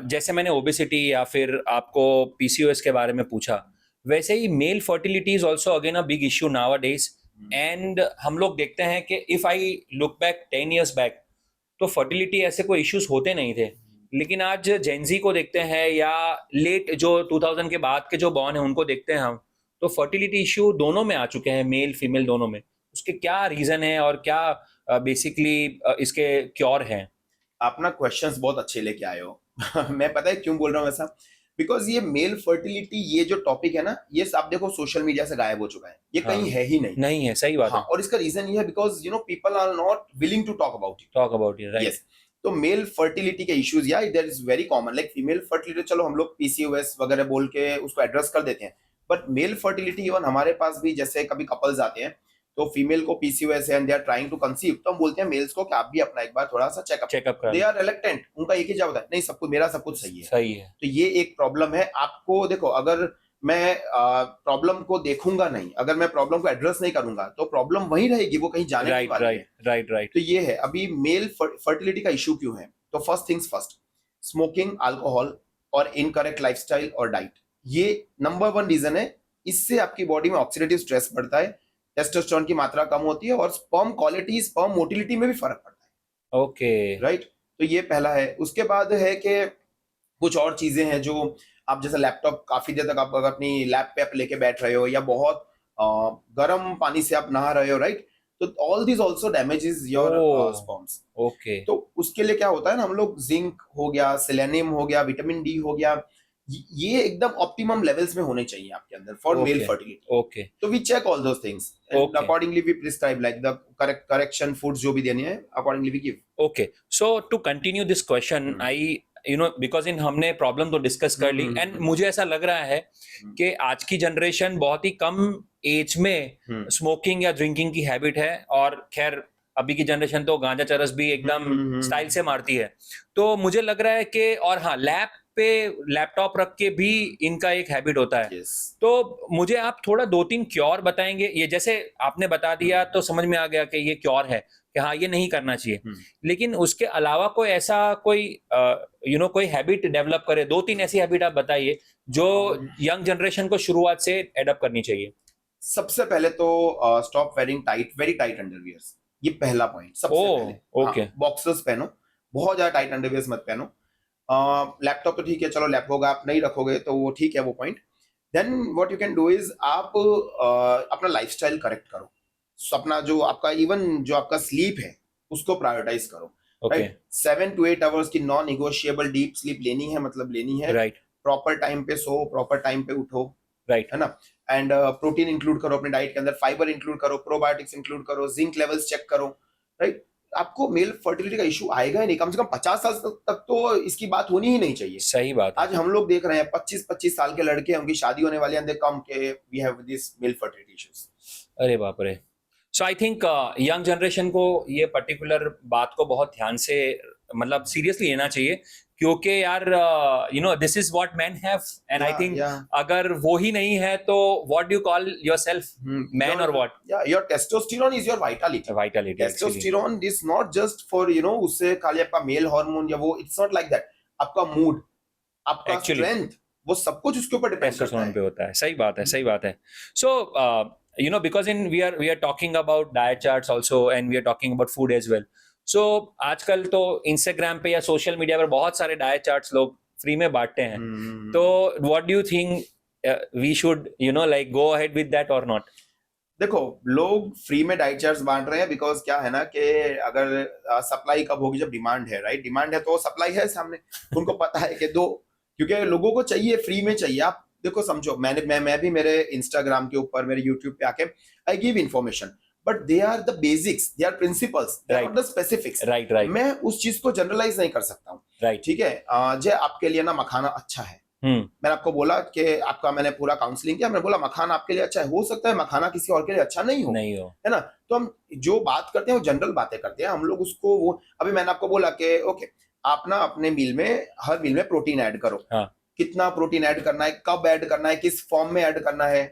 जैसे मैंने ओबेसिटी या फिर आपको पीसीओएस के बारे में पूछा, वैसे ही male fertility is also again a big issue nowadays. And हम लोग देखते हैं कि if I look back 10 years back तो फर्टिलिटी ऐसे कोई इश्यूज होते नहीं थे, लेकिन आज जेंजी को देखते हैं या लेट जो 2000 के बाद के जो बॉर्न है उनको देखते हैं हम, तो फर्टिलिटी इश्यू दोनों में आ चुके हैं, मेल फीमेल दोनों में। उसके क्या रीजन है और क्या बेसिकली इसके क्योर हैं? आप ना क्वेश्चंस बहुत अच्छे लेके आए हो। मैं पता है क्यों बोल रहा हूँ ऐसा, बिकॉज ये मेल फर्टिलिटी ये जो टॉपिक है ना, ये आप देखो सोशल मीडिया से गायब हो चुका है, ये हाँ कहीं है ही नहीं। नहीं है, सही बात हाँ, है। और इसका रीजन ये है because people are not willing to talk about it. Talk about it, right. Yes, तो मेल फर्टिलिटी के इश्यूज या there is very common, like female fertility चलो हम लोग पीसीओएस वगैरह बोल के उसको एड्रेस कर देते हैं, बट मेल फर्टिलिटी इवन हमारे पास भी, जैसे कभी कपल्स आते हैं तो फीमेल को पीसीओएस है and they are trying to conceive, तो हम बोलते हैं मेल्स को कि आप भी अपना एक बार थोड़ा सा चेकअप। चेकअप दे करा। आर रिलेक्टेंट, उनका एक ही जवाब है, नहीं सब कुछ मेरा सब कुछ सही है। सही है। तो ये एक प्रॉब्लम है। आपको देखो, अगर मैं प्रॉब्लम को देखूंगा नहीं, अगर मैं प्रॉब्लम को एड्रेस नहीं करूंगा, तो प्रॉब्लम वहीं रहेगी, वो कहीं जाने नहीं राइट वाली है। Right right right. तो ये है अभी मेल फर्टिलिटी का इशू क्यों है। तो first things first, smoking, alcohol और इनकरेक्ट लाइफस्टाइल और डाइट, ये नंबर वन रीजन है। इससे आपकी बॉडी में ऑक्सीडेटिव स्ट्रेस बढ़ता है, टेस्टोस्टेरोन की मात्रा कम होती है और स्पर्म क्वालिटी, स्पर्म मोटिलिटी में भी फर्क पड़ता है, ओके राइट। तो ये पहला है। उसके बाद है कि कुछ और चीजें हैं जो आप, जैसे लैपटॉप काफी देर तक आप अगर अपनी लैप पे आप लेके बैठ रहे हो, या बहुत गर्म पानी से आप नहा रहे हो, राइट, तो all this also damages your oh sperms. Okay तो उसके लिए क्या होता है ना, हम लोग जिंक हो गया, सेलेनियम हो गया, विटामिन डी हो गया, ये एकदम ऑप्टिमम लेवल्स में होने चाहिए आपके अंदर for male okay fertility. Okay तो we check all those things and Okay. Accordingly we prescribe like the correction foods जो भी देने हैं, accordingly we give. Okay so to continue this question, I because in हमने problem तो discuss कर ली and मुझे ऐसा लग रहा है कि आज की जनरेशन बहुत ही कम एज में स्मोकिंग या ड्रिंकिंग की हैबिट है, और खैर अभी की जनरेशन तो गांजा चरस भी एकदम स्टाइल से मारती है। तो मुझे लग रहा है कि, और हाँ, लैब पे लैपटॉप रख के भी इनका एक हैबिट होता है। यस, तो मुझे आप थोड़ा 2-3 क्योर बताएंगे? ये जैसे आपने बता दिया तो समझ में आ गया कि ये क्योर है कि हाँ ये नहीं करना चाहिए, लेकिन उसके अलावा कोई ऐसा कोई कोई हैबिट डेवलप करे, 2-3 ऐसी हैबिट आप बताइए जो यंग जनरेशन को शुरुआत से एडॉप्ट करनी चाहिए। सबसे पहले तो stop wearing tight, very tight underwears, ये पहला पॉइंट सबसे पहले। ओके बॉक्सर्स पहनो, बहुत ज्यादा टाइट अंडरवियर्स मत पहनो। लैपटॉप तो ठीक है, चलो लैप होगा, आप नहीं रखोगे तो वो ठीक है, वो point. Then what you can do is, आप अपना लाइफस्टाइल करेक्ट करो। अपना जो आपका, इवन जो आपका स्लीप है उसको प्रायोरिटाइज करो, ओके राइट। 7 to 8 आवर्स की नॉन निगोशिएबल डीप स्लीप लेनी है, मतलब लेनी है। राइट प्रॉपर टाइम पे सो, प्रॉपर टाइम पे उठो, राइट है ना। एंड प्रोटीन इंक्लूड करो अपने डाइट के अंदर, फाइबर इंक्लूड करो, प्रोबायोटिक्स इंक्लूड करो, जिंक लेवल्स चेक करो, राइट। आपको मेल फर्टिलिटी का इशू आएगा ही नहीं, कम से कम 50 साल तक तो इसकी बात होनी ही नहीं चाहिए। सही बात है। आज हम लोग देख रहे हैं 25-25 साल के लड़के, उनकी शादी होने वाली है, दे कम के we have this male fertility issues. अरे बाप रे। So I think young generation को ये पर्टिकुलर बात को बहुत ध्यान से, मतलब सीरियसली लेना चाहिए, क्योंकि यार this is what man have, and I think अगर वो ही नहीं है तो what do you call yourself, man और what? Your testosterone is your vitality. Vitality, testosterone is not just for उससे खाली आपका मेल हार्मोन या वो, इट्स नॉट लाइक दैट। आपका मूड, आपका स्ट्रेंथ, वो सब कुछ उसके ऊपर डिपेंड करता है। पे होता है। सही बात है, सही बात है। सो because we are talking about diet charts also, and we are talking about food as well. So आजकल तो Instagram पे या सोशल मीडिया पर बहुत सारे डाइट चार्ट्स लोग फ्री में बांटते हैं। तो what do you think we should like go ahead with that or not? देखो, लोग फ्री में डाइट चार्ट्स बांट रहे हैं बिकॉज क्या है ना कि अगर सप्लाई कब होगी, जब डिमांड है, राइट? डिमांड है तो सप्लाई है सामने, उनको पता है कि दो, क्योंकि लोगों को चाहिए, फ्री में चाहिए। आप देखो, समझो, मैं भी मेरे इंस्टाग्राम के ऊपर, मेरे यूट्यूब पे आके I give information, but they are the basics, they are principles, they are not the specifics. Right मैं उस चीज को जनरलाइज नहीं कर सकता हूँ, राइट। ठीक है? जे आपके लिए ना मखाना अच्छा है, मैंने आपको बोला कि आपका, मैंने पूरा काउंसलिंग किया, मैंने बोला मखाना आपके लिए अच्छा है, हो सकता है मखाना किसी और के लिए अच्छा नहीं हो, है ना? तो हम जो बात करते हैं वो जनरल बातें करते हैं, हम लोग उसको वो, अभी मैंने आपको बोला कि ओके, आप ना अपने मील में, हर मील में प्रोटीन ऐड करो। हाँ। कितना प्रोटीन ऐड करना है, कब ऐड करना है, किस फॉर्म में ऐड करना है,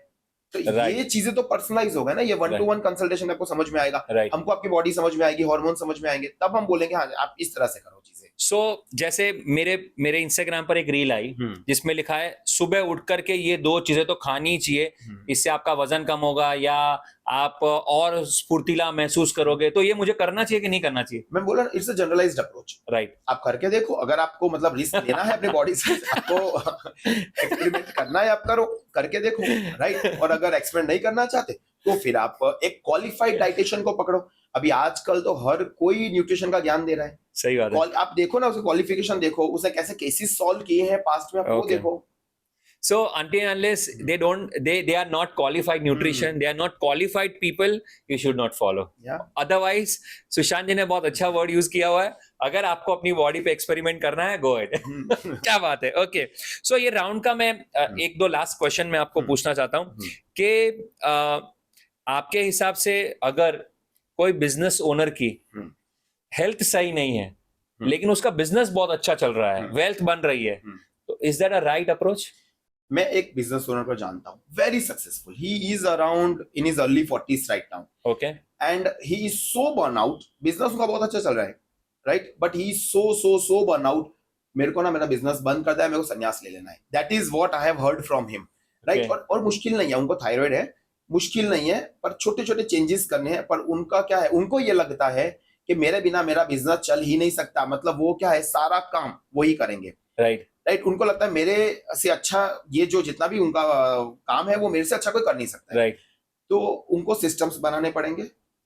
तो ये चीजें तो पर्सनलाइज होगा ना, ये 1-to-1 कंसल्टेशन आपको समझ में आएगा, हमको आपकी बॉडी समझ में आएगी, हार्मोन समझ में आएंगे, तब हम बोलेंगे हाँ आप इस तरह से करो चीजें। सो जैसे मेरे इंस्टाग्राम पर एक रील आई जिसमें लिखा है सुबह उठ करके ये 2 चीजें तो खानी ही चाहिए, इससे आपका वजन कम होगा या आप और स्फूर्तिला महसूस करोगे, तो ये मुझे करना चाहिए कि नहीं करना चाहिए? मैं बोला it's a generalized approach, right. आप करके देखो, अगर आपको मतलब रिस्क लेना है अपनी बॉडी से, आपको एक्सपेरिमेंट करना है, आप करो, करके देखो, राइट? और अगर एक्सपेरिमेंट नहीं करना चाहते तो फिर आप एक क्वालिफाइड डाइटिशियन को पकड़ो। अभी आजकल तो हर कोई न्यूट्रिशन का ज्ञान दे रहा है। सही बात है। आप देखो ना, उसके क्वालिफिकेशन देखो, उसने कैसे केसेस सॉल्व किए हैं पास्ट में, आप वो देखो। So until unless they are not qualified nutrition, they are not qualified people, you should not follow. Otherwise, Sushant जी ने बहुत अच्छा वर्ड यूज किया हुआ है, अगर आपको अपनी बॉडी पे एक्सपेरिमेंट करना है, गो अहेड। क्या बात है। ओके, सो ये राउंड का मैं 1-2 लास्ट क्वेश्चन मैं आपको पूछना चाहता हूँ कि आपके हिसाब से अगर कोई बिजनेस ओनर की हेल्थ सही नहीं है लेकिन उसका बिजनेस बहुत अच्छा चल रहा है, वेल्थ बन रही है, तो is that a right approach? मैं एक बिजनेस ओनर को जानता हूँ, very successful, he is around in his early 40s right now, okay, and he is so burn out, business उनका बहुत अच्छा चल रहा है, right? But he is so burn out, मेरे को ना मेरा बिजनेस बंद करता है, मेरे को संन्यास ले लेना है, that is what I have heard from him, right? और मुश्किल नहीं है, उनको थायराइड है, मुश्किल नहीं है, पर छोटे छोटे चेंजेस करने हैं। पर उनका क्या है, उनको ये लगता है कि मेरे बिना मेरा बिजनेस चल ही नहीं सकता, मतलब वो क्या है, सारा काम वही करेंगे, राइट? उनको लगता है मेरे से अच्छा ये जो जितना भी उनका काम है वो मेरे से अच्छा कोई कर नहीं सकता, राइट? तो उनको सिस्टम्स बनाने पड़ेंगे,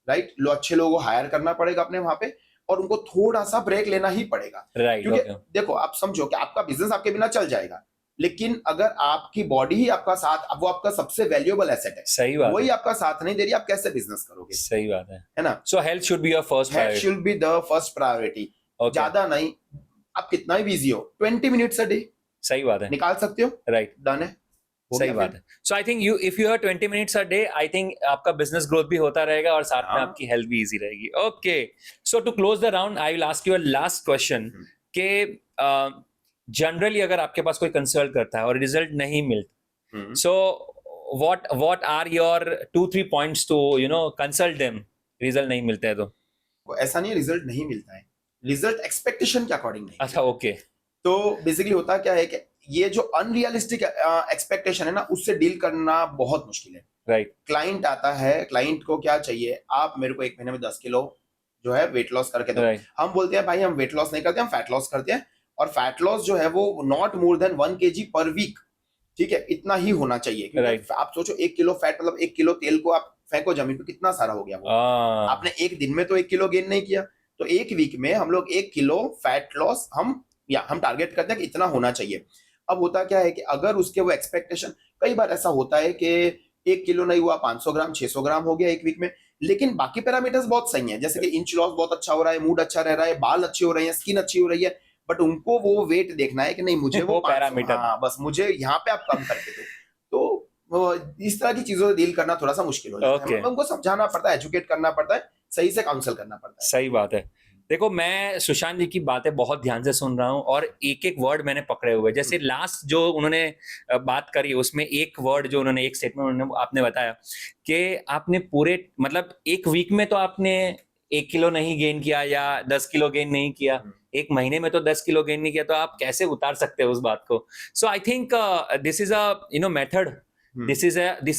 राइट? अच्छे लोगों को हायर करना पड़ेगा अपने वहां पे, और उनको थोड़ा सा ब्रेक लेना ही पड़ेगा, राइट? क्योंकि देखो, आप समझो कि आपका बिजनेस आपके बिना चल जाएगा, लेकिन अगर आपकी बॉडी ही आपका साथ, अब वो आपका सबसे वैल्यूएबल एसेट है, सही बात, वही आपका साथ नहीं दे रही, आप कैसे बिजनेस करोगे? सही बात है ना? सो health should be your first priority, health should be the first priority. ज्यादा नहीं, आप कितना भी बिजी हो, 20 मिनट्स अ डे, सही बात है, निकाल सकते हो, राइट? डन है, सही बात है। So I think if you have 20 minutes a day, I think आपका बिजनेस ग्रोथ भी होता रहेगा और साथ में आपकी हेल्थ भी इजी रहेगी। Okay, so to close the round I will ask you a last question के जनरली अगर आपके पास कोई कंसल्ट करता है और रिजल्ट नहीं मिलता, so what are your 2-3 points to consult them, result नहीं मिलते हैं तो? ऐसा नहीं है रिजल्ट नहीं मिलता है, रिजल्ट एक्सपेक्टेशन के अकॉर्डिंग नहीं। अच्छा, ओके। तो बेसिकली होता क्या है कि ये जो अनरियलिस्टिक एक्सपेक्टेशन है ना, उससे डील करना बहुत मुश्किल है, राइट? क्लाइंट आता है, क्लाइंट को क्या चाहिए, आप मेरे को 1 महीने में 10 किलो जो है वेट लॉस करके दो। हम बोलते हैं भाई हम वेट लॉस नहीं करते, हम फैट लॉस करते हैं, और फैट लॉस जो है वो not more than 1 kg per week, ठीक है? इतना ही होना चाहिए, क्योंकि आप सोचो 1 किलो फैट मतलब 1 किलो तेल को आप फेंको जमीन पे, कितना सारा हो गया वो। आपने एक दिन में तो 1 किलो गेन नहीं किया, तो 1 वीक में हम लोग 1 किलो फैट लॉस हम टारगेट करते हैं कि इतना होना चाहिए। अब होता क्या है कि अगर उसके वो एक्सपेक्टेशन, कई बार ऐसा होता है कि 1 किलो नहीं हुआ, 500 ग्राम 600 ग्राम हो गया 1 वीक में, लेकिन बाकी पैरामीटर्स बहुत सही हैं, जैसे कि इंच लॉस बहुत अच्छा हो रहा है, मूड अच्छा रह रहा है, बाल अच्छे हो रहे हैं, स्किन अच्छी हो रही है, बट उनको वो वेट देखना है कि नहीं मुझे वो पैरामीटर, हाँ बस मुझे यहाँ पे आप कम करके दो। तो इस तरह की चीजों से डील करना थोड़ा सा मुश्किल हो जाता है, उनको समझाना पड़ता है, एजुकेट करना पड़ता है, सही से काउंसल करना पड़ता है। सही बात है। देखो, मैं सुशांत जी की बातें बहुत ध्यान से सुन रहा हूँ और एक एक वर्ड मैंने पकड़े हुए, जैसे लास्ट जो उन्होंने बात करी उसमें एक वर्ड जो उन्होंने, एक स्टेटमेंट आपने बताया कि आपने पूरे मतलब 1 वीक में तो आपने 1 किलो नहीं गेन किया या 10 किलो गेन नहीं किया, 1 महीने में तो 10 किलो गेन नहीं किया, तो आप कैसे उतार सकते हो उस बात को? So I think this is a method, this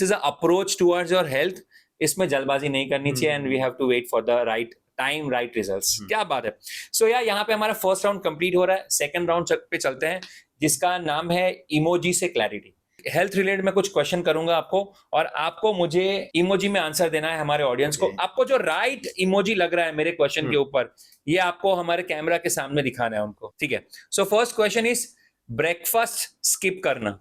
is a approach towards your health. इसमें जल्दबाजी नहीं करनी चाहिए, and we have to wait for the right time, right results. क्या बात है। सो यार, यहाँ पे हमारा फर्स्ट राउंड कंप्लीट हो रहा है, सेकंड राउंड पे चलते हैं जिसका नाम है इमोजी से क्लैरिटी। हेल्थ रिलेटेड मैं कुछ क्वेश्चन करूंगा आपको, और आपको मुझे इमोजी में आंसर देना है हमारे ऑडियंस को। Okay. आपको जो राइट इमोजी लग रहा है मेरे क्वेश्चन के ऊपर, ये आपको हमारे कैमरा के सामने दिखाना है उनको, ठीक है? So first question is breakfast skip करना।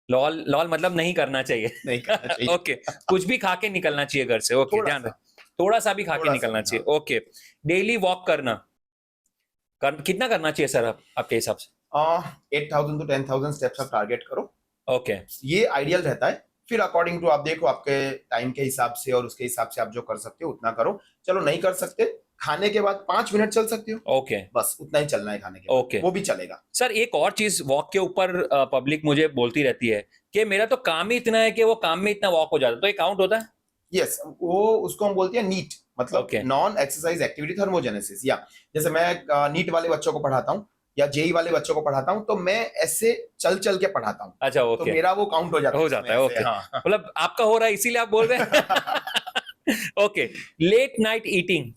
लॉल लॉल मतलब नहीं करना चाहिए। नहीं करना चाहिए। ओके, कुछ भी खा के निकलना चाहिए घर से। ओके, थोड़ा ध्यान सा। रख, थोड़ा सा भी खा के थोड़ा सा निकलना भी, चाहिए। हाँ। ओके, डेली वॉक करना, कितना करना चाहिए सर आपके हिसाब से? 8,000 to 10,000 स्टेप्स आप टारगेट करो, ओके, ये आइडियल रहता है। फिर अकॉर्डिंग टू आप देखो आपके टाइम के हिसाब से और उसके हिसाब से आप जो कर सकते हो उतना करो। चलो नहीं कर सकते, खाने के बाद 5 मिनट चल सकते हो, ओके, बस उतना ही चलना है खाने के बाद, ओके। वो भी चलेगा। सर एक और चीज वॉक के ऊपर पब्लिक मुझे बोलती रहती है कि मेरा तो काम ही इतना है कि वो काम में इतना वॉक हो जाता है, तो ये काउंट होता है? यस, वो उसको हम बोलते हैं नीट, मतलब Okay. Non exercise activity thermogenesis. या जैसे मैं नीट वाले बच्चों को पढ़ाता हूँ या जेई वाले बच्चों को पढ़ाता हूँ, तो मैं ऐसे चल चल के पढ़ाता हूँ, अच्छा, तो ओके, मेरा वो काउंट हो जाता हो है जाता है। उसमें ऐसे, ओके, हाँ। मतलब आपका हो रहा है इसीलिए आप बोल रहे हैं। Okay, late night eating.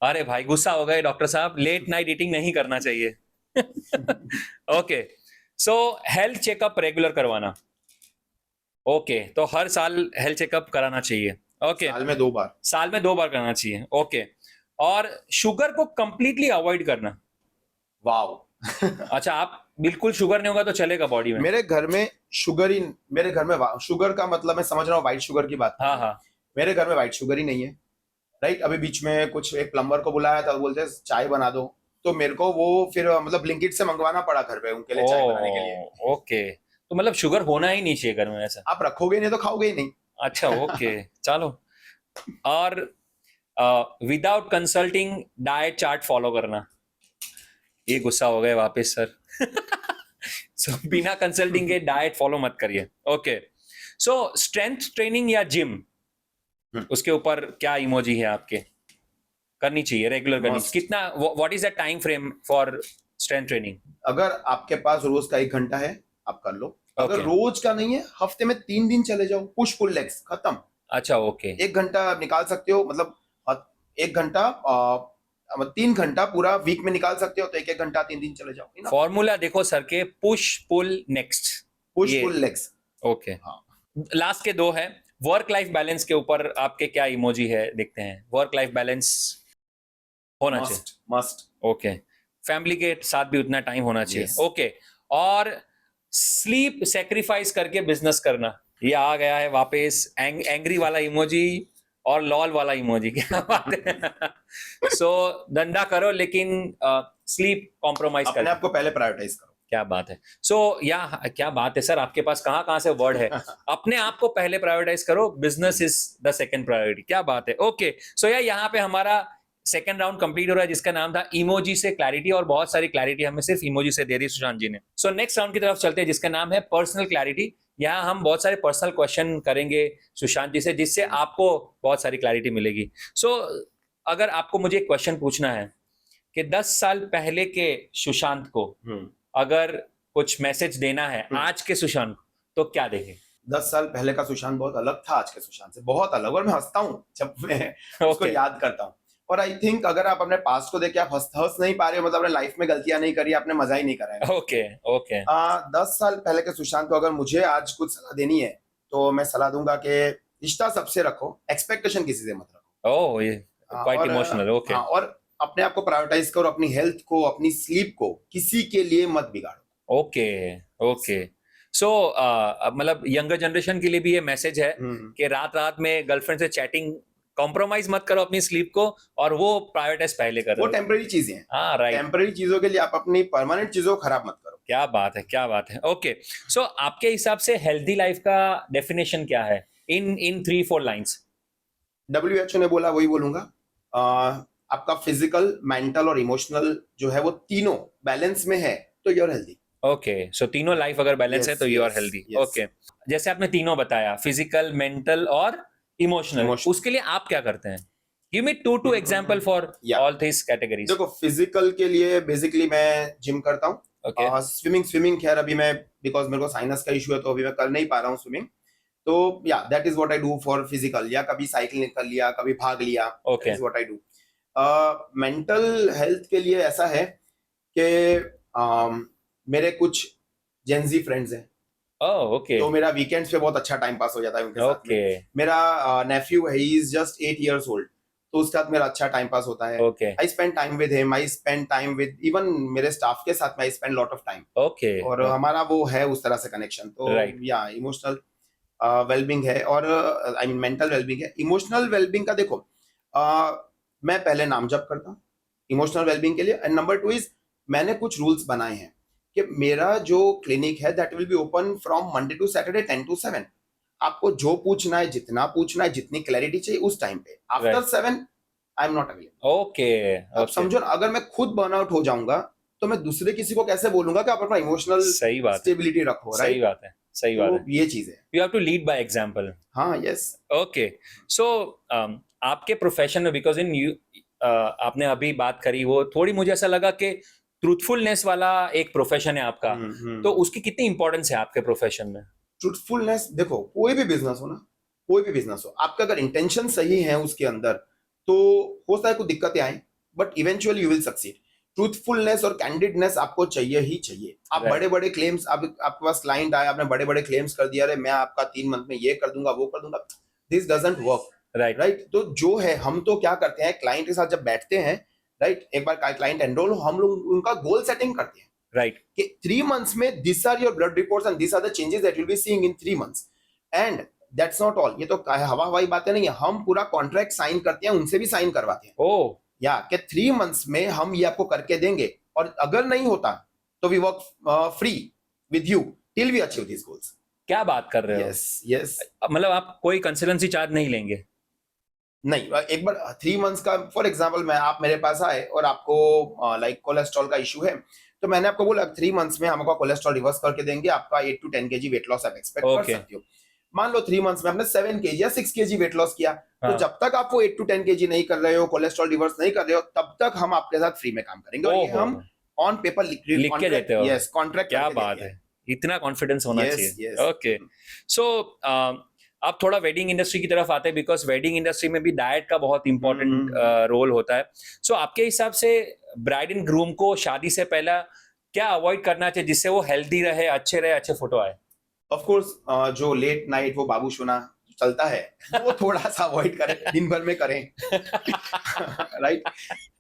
अरे भाई गुस्सा हो गए डॉक्टर साहब, लेट नाइट ईटिंग नहीं करना चाहिए। ओके, सो हेल्थ चेकअप रेगुलर करवाना। ओके, तो हर साल हेल्थ चेकअप कराना चाहिए। ओके, साल में 2 बार। साल में 2 बार करना चाहिए। ओके, और शुगर को कंप्लीटली अवॉइड करना। वाओ। अच्छा, आप बिल्कुल शुगर नहीं होगा तो चलेगा बॉडी में? मेरे घर में शुगर ही, मेरे घर में शुगर का मतलब मैं समझ रहा हूँ व्हाइट शुगर की बात कर हाँ रहे हो। हाँ, मेरे घर में व्हाइट शुगर ही नहीं है, राइट। अभी बीच में कुछ एक प्लम्बर को बुलाया था, बोलते हैं चाय बना दो, तो मेरे को वो फिर मतलब ब्लिंकिट से मंगवाना पड़ा घर पे उनके लिए चाय बनाने के लिए। ओके, तो मतलब शुगर होना ही नहीं चाहिए घर में ऐसा? आप रखोगे नहीं तो खाओगे ही नहीं। अच्छा, ओके, चलो। और without consulting diet chart follow करना। ये गुस्सा हो गए वापस सर। सो बिना कंसल्टिंग के डाइट फॉलो मत करिए। ओके, सो स्ट्रेंथ ट्रेनिंग या जिम, उसके ऊपर क्या इमोजी है आपके? करनी चाहिए, रेगुलर करनी Must. चाहिए। कितना, what is the time frame for strength training? अगर आपके पास रोज का 1 घंटा है, आप कर लो। अगर Okay. रोज का नहीं है, हफ्ते में 3 दिन चले जाओ, पुश पुल लेग्स खत्म। अच्छा, ओके, 1 घंटा आप निकाल सकते हो, मतलब 1 घंटा 3 घंटा पूरा वीक में निकाल सकते हो, तो 1-1 घंटा 3 दिन चले जाओ। फॉर्मूला देखो सर के, पुश पुल नेक्स्ट। पुश ये पुल लेग्स। ओके, हाँ। लास्ट के 2 है। वर्क लाइफ बैलेंस के ऊपर आपके क्या इमोजी है, देखते हैं। वर्क लाइफ बैलेंस होना चाहिए। Must must. ओके, फैमिली के साथ भी उतना टाइम होना चाहिए। Yes. ओके, और स्लीप सेक्रीफाइस करके बिजनेस करना, ये आ गया है वापस। एंग्री वाला इमोजी और लॉल वाला इमोजी, क्या बात है। सो धंधा करो लेकिन स्लीप कॉम्प्रोमाइज अपने कर। आप को पहले प्रायोरिटाइज करो। क्या बात है। सो क्या बात है सर, आपके पास कहाँ कहाँ से वर्ड है। अपने आप को पहले प्रायोरिटाइज करो, business is the second priority. क्या बात है। ओके, सो यहाँ पे हमारा सेकंड राउंड कंप्लीट हो रहा है, जिसका नाम था इमोजी से क्लैरिटी, और बहुत सारी क्लैरिटी हमें सिर्फ इमोजी से दे दी सुशांत जी ने। सो नेक्स्ट राउंड की तरफ चलते हैं, जिसका नाम है पर्सनल क्लैरिटी। यहाँ हम बहुत सारे पर्सनल क्वेश्चन करेंगे सुशांत जी से, जिससे आपको बहुत सारी क्लैरिटी मिलेगी। सो अगर आपको मुझे एक क्वेश्चन पूछना है कि 10 साल पहले के सुशांत को अगर कुछ मैसेज देना है आज के सुशांत को, तो क्या देंगे? 10 साल पहले का सुशांत बहुत अलग था आज के सुशांत से, बहुत अलग। और मैं हंसता हूँ जब मैं उसको Okay. याद करता हूँ। और आई थिंक अगर आप अपने पास्ट को देख के आप हंस नहीं पा रहे हो, मतलब अपने लाइफ में गलतियां नहीं करी, आपने मजा ही नहीं करा है। ओके, ओके, 10 साल पहले के सुशांत को अगर मुझे आज कुछ सलाह देनी है, तो मैं सलाह दूंगा कि रिश्ता सबसे रखो, एक्सपेक्टेशन किसी से मत रखो। ओह ये क्वाइट इमोशनल। ओके, और अपने आप को प्रायोरिटाइज करो, अपनी हेल्थ को, अपनी स्लीप को किसी के लिए मत बिगाड़ो। Okay, okay. सो मतलब यंगर जनरेशन के लिए भी ये मैसेज है कि रात रात में गर्लफ्रेंड से चैटिंग, कॉम्प्रोमाइज मत करो अपनी स्लीप को, और वो प्रायोरिटाइज पहले करो। वो टेम्पररी चीजें हैं। हाँ, राइट। टेम्पररी चीजों के लिए आप अपनी परमानेंट चीजों को खराब मत करो। क्या बात है, क्या बात है। ओके, सो आपके हिसाब से हेल्दी लाइफ का डेफिनेशन क्या है इन 3-4 लाइंस? WHO ने बोला वही बोलूंगा। आपका फिजिकल, मेंटल और इमोशनल जो है वो तीनों बैलेंस में है, तो you are healthy. Okay, so तीनों लाइफ अगर बैलेंस है तो you are healthy. yes. Okay, जैसे आपने तीनों बताया, फिजिकल, मेंटल और इमोशनल, उसके लिए आप क्या करते हैं? Give me 2 example for all this categories. देखो, फिजिकल के लिए बेसिकली मैं जिम करता हूँ। Okay. स्विमिंग खैर अभी मैं, बिकॉज मेरे को साइनस का इशू है, तो अभी मैं कर नहीं पा रहा हूँ स्विमिंग। तो या that is what I do for physical, या कभी साइकिल निकल लिया, कभी भाग लिया। Okay. That is what I do. Mental health के लिए ऐसा है कि मेरे कुछ जेंजी फ्रेंड्स हैं, ओह ओके तो मेरा वीकेंड्स पे बहुत अच्छा टाइम पास हो जाता है उनके साथ ओके में। मेरा नेफ्यू है, he is just 8 years old, तो उसके साथ मेरा अच्छा टाइम पास होता है। Okay I spend time with him, I spend time with even मेरे स्टाफ के साथ में, I spend lot of time, okay और हमारा वो है उस तरह से कनेक्शन। तो राइट या इमोशनल वेलबिंग है, और आई मीन मेंटल वेलबिंग है। इमोशनल वेलबिंग का देखो, मैं पहले नाम जप करता हूँ इमोशनल वेलबिंग के लिए, एंड नंबर 2 इज मैंने कुछ रूल्स बनाए हैं कि मेरा जो क्लिनिक है that will be open from Monday to Saturday 10 to 7। आपको जो पूछना है, जितना पूछना है, जितनी क्लैरिटी चाहिए उस टाइम पे, after right 7 I am not available. Okay अब ओके समझो ना, अगर मैं खुद बर्नआउट हो जाऊंगा तो मैं दूसरे किसी को कैसे बोलूंगा कि आप अपना इमोशनल सही बात है स्टेबिलिटी रखो, सही राइट? बात है सही बात तो है ये चीज है। You have to lead by example हाँ, यस। ओके सो आपके प्रोफेशन में बिकॉज इन यू आपने अभी बात करी वो थोड़ी मुझे ऐसा लगा कि ट्रूथफुलनेस वाला एक प्रोफेशन है आपका तो उसकी कितनी इंपॉर्टेंस है आपके प्रोफेशन में ट्रूथफुलनेस देखो, कोई भी बिजनेस हो ना, कोई भी बिजनेस हो, आपका अगर इंटेंशन सही है उसके अंदर, तो हो सकता है कुछ दिक्कतें आए, but eventually you will succeed. Truthfulness और कैंडिडनेस आपको चाहिए ही चाहिए। आप Right. बड़े बड़े क्लेम्स, आपके पास क्लाइंट आया, आपने बड़े बड़े क्लेम्स कर दिया, अरे मैं आपका 3 मंथ में ये कर दूंगा, वो कर दूंगा, this doesn't work, right right? तो जो है, हम तो क्या करते हैं, क्लाइंट के साथ जब बैठते हैं, राइट, एक बार क्लाइंट एनरोल, हम लोग उनका गोल सेटिंग करते हैं राइट कि 3 months में this are your blood reports and this are the changes that will be seeing in 3 months। And that's not all, ये तो हवा हवाई बातें नहीं है, हम पूरा कॉन्ट्रैक्ट साइन करते हैं, उनसे भी साइन करवाते हैं, ओ या कि 3 months में हम ये आपको करके देंगे, और अगर नहीं होता तो we work free with you till we achieve this goals. क्या बात कर रहे हो यस, यस। मतलब आप कोई कंसल्टेंसी चार्ज नहीं लेंगे नहीं, एक बार 3 months का, फॉर एग्जाम्पल, मैं, आप मेरे पास आए और आपको लाइक कोलेस्ट्रॉल का इशू है, तो मैंने आपको बोला 3 months में हम आपका कोलेस्ट्रॉल रिवर्स करके देंगे, आपका 8 to 10 kg वेट लॉस आप एक्सपेक्ट कर ओके सकते हो। मान लो 3 months में आपने 7 kg या 6 kg वेट लॉस किया, तो हाँ जब तक आप वो 8 to 10 kg नहीं कर रहे हो, कोलेस्ट्रॉल रिवर्स नहीं कर रहे हो, तब तक हम आपके साथ फ्री में काम करेंगे, और ये ओहो हम ऑन पेपर लिख के देते हो यस, कॉन्ट्रैक्ट क्या करके बात देते है हैं। इतना कॉन्फिडेंस होना यस, चाहिए यस। ओके सो आप थोड़ा वेडिंग इंडस्ट्री की तरफ आते हैं बिकॉज वेडिंग इंडस्ट्री में भी डाइट का बहुत इंपॉर्टेंट रोल होता है सो आपके हिसाब से ब्राइड एंड ग्रूम को शादी से पहला क्या अवॉइड करना चाहिए जिससे वो हेल्दी रहे अच्छे फोटो आए ऑफ कोर्स जो लेट नाइट वो बाबू सोना चलता है, वो थोड़ा सा अवॉइड करें, दिन भर में करें, राइट?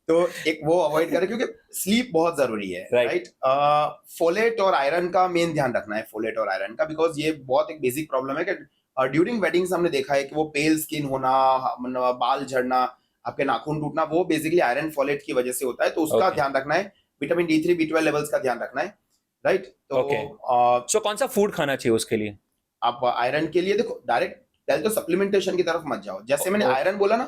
तो एक वो अवॉइड करें, क्योंकि स्लीप बहुत जरूरी है, Right. राइट? फोलेट और आयरन का मेन ध्यान रखना है, फोलेट और आयरन का, बिकॉज ये बहुत एक बेसिक प्रॉब्लम है कि ड्यूरिंग वेडिंग्स हमने देखा है कि वो पेल स्किन होना, बाल झड़ना, आपके नाखून टूटना, वो बेसिकली आयरन फोलेट की वजह से होता है, तो उसका Okay. ध्यान रखना है। विटामिन D3 B12 लेवल्स का ध्यान रखना है, राइट? तो Okay. सो कौन सा फूड खाना चाहिए उसके लिए आप आयरन के लिए देखो, डायरेक्ट पहले तो सप्लीमेंटेशन की तरफ मत जाओ, जैसे मैंने ओ- आयरन बोला ना,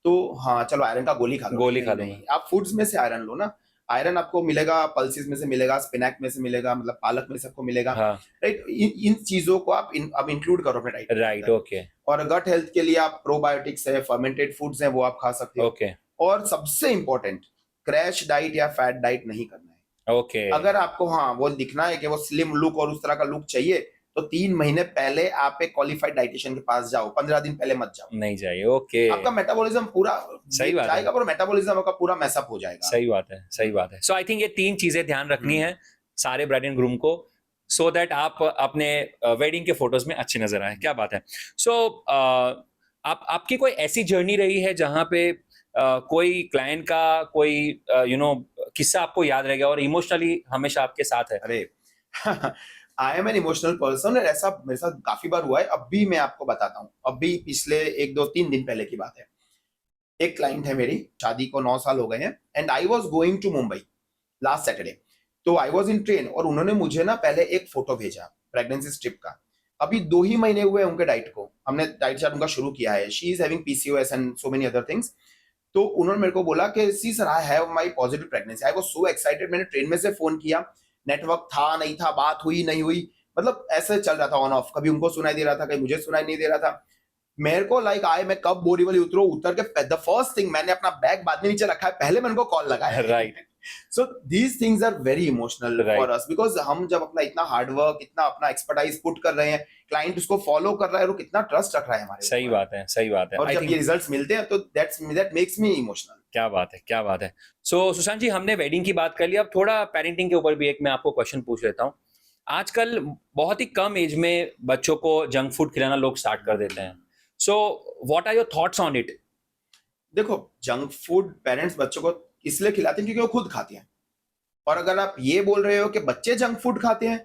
तो हाँ चलो आयरन का गोली खा लो, गोली नहीं, खा नहीं, लूंगा आप फूड्स में से आयरन लो ना। आयरन आपको मिलेगा पल्सेस में से, मिलेगा स्पिनैक में से, मिलेगा मतलब पालक में से आपको मिलेगा, हाँ राइट? इन चीजों को आप अब इंक्लूड करो अपने डाइट के राइट अंदर। ओके और गट हेल्थ के लिए आप प्रोबायोटिक्स है, फर्मेंटेड फूड्स हैं, वो आप खा सकते हो। ओके और सबसे इंपॉर्टेंट, क्रैश डाइट या फैट डाइट नहीं करना है। ओके अगर आपको हाँ वो दिखना है कि वो स्लिम लुक और उस तरह का लुक चाहिए, तो 3 महीने पहले आप एक क्वालिफाइड डाइटिशियन के पास जाओ, 15 दिन पहले मत जाओ। नहीं चाहिए ओके आपका मेटाबॉलिज्म पूरा सही बात है जाएगा, पर मेटाबॉलिज्म आपका पूरा मैसअप हो जाएगा। सही बात है सही बात है सो आई थिंक ये 3 चीजें ध्यान रखनी है सारे ब्राइड एंड ग्रूम को सो दैट आप अपने वेडिंग के फोटोज में अच्छे नजर आए क्या बात है सो आपकी कोई ऐसी जर्नी रही है जहां पे कोई क्लाइंट का कोई किस्सा आपको याद रह गया और इमोशनली हमेशा आपके साथ है अरे I am an emotional person, और ऐसा मेरे साथ काफी बार हुआ है। अब भी मैं आपको बताता हूँ, अभी पिछले 1 2 3 दिन पहले की बात है। एक क्लाइंट है मेरी, शादी को 9 साल हो गए हैं, and I was going to Mumbai last Saturday. तो आई वॉज इन ट्रेन, और उन्होंने मुझे ना पहले एक फोटो भेजा प्रेगनेंसी स्ट्रिप का। अभी 2 ही महीने हुए उनके डाइट को, हमने डाइट चार्ट उनका शुरू किया है। She is having PCOS and so many other things. तो उन्होंने मेरे को बोला कि see sir, I have my positive pregnancy. I was so excited. मैंने ट्रेन में से फोन किया, नेटवर्क था नहीं था, बात हुई नहीं हुई, मतलब ऐसे चल रहा था ऑन ऑफ। कभी उनको सुनाई दे रहा था, कभी मुझे सुनाई नहीं दे रहा था। मेरे को लाइक मैं कब बोरीवली उतरो, उतर के द फर्स्ट थिंग, मैंने अपना बैग बाद में नीचे रखा है, पहले मैंने उनको कॉल लगाया। Right so these things are very emotional Right. For us, because हम जब अपना इतना हार्डवर्क, इतना अपना एक्सपर्टाइज पुट कर रहे हैं, क्लाइंट उसको फॉलो कर रहा है और वो कितना ट्रस्ट रख रहा है हमारे सही ऊपर। बात है सही बात है और आई जब ये थिंक रिजल्ट्स मिलते हैं तो दैट मेक्स मी इमोशनल। क्या बात है क्या बात है सो सुशांत जी हमने वेडिंग की बात कर ली अब थोड़ा पेरेंटिंग के ऊपर भी एक मैं आपको क्वेश्चन पूछ लेता हूँ आजकल बहुत ही कम एज में बच्चों को जंक फूड खिलाना लोग स्टार्ट कर देते हैं. So what are your thoughts on it? देखो, जंक फूड पेरेंट्स बच्चों को इसलिए खिलाते हैं क्योंकि वो खुद खाते हैं। और अगर आप ये बोल रहे हो कि बच्चे जंक फूड खाते हैं,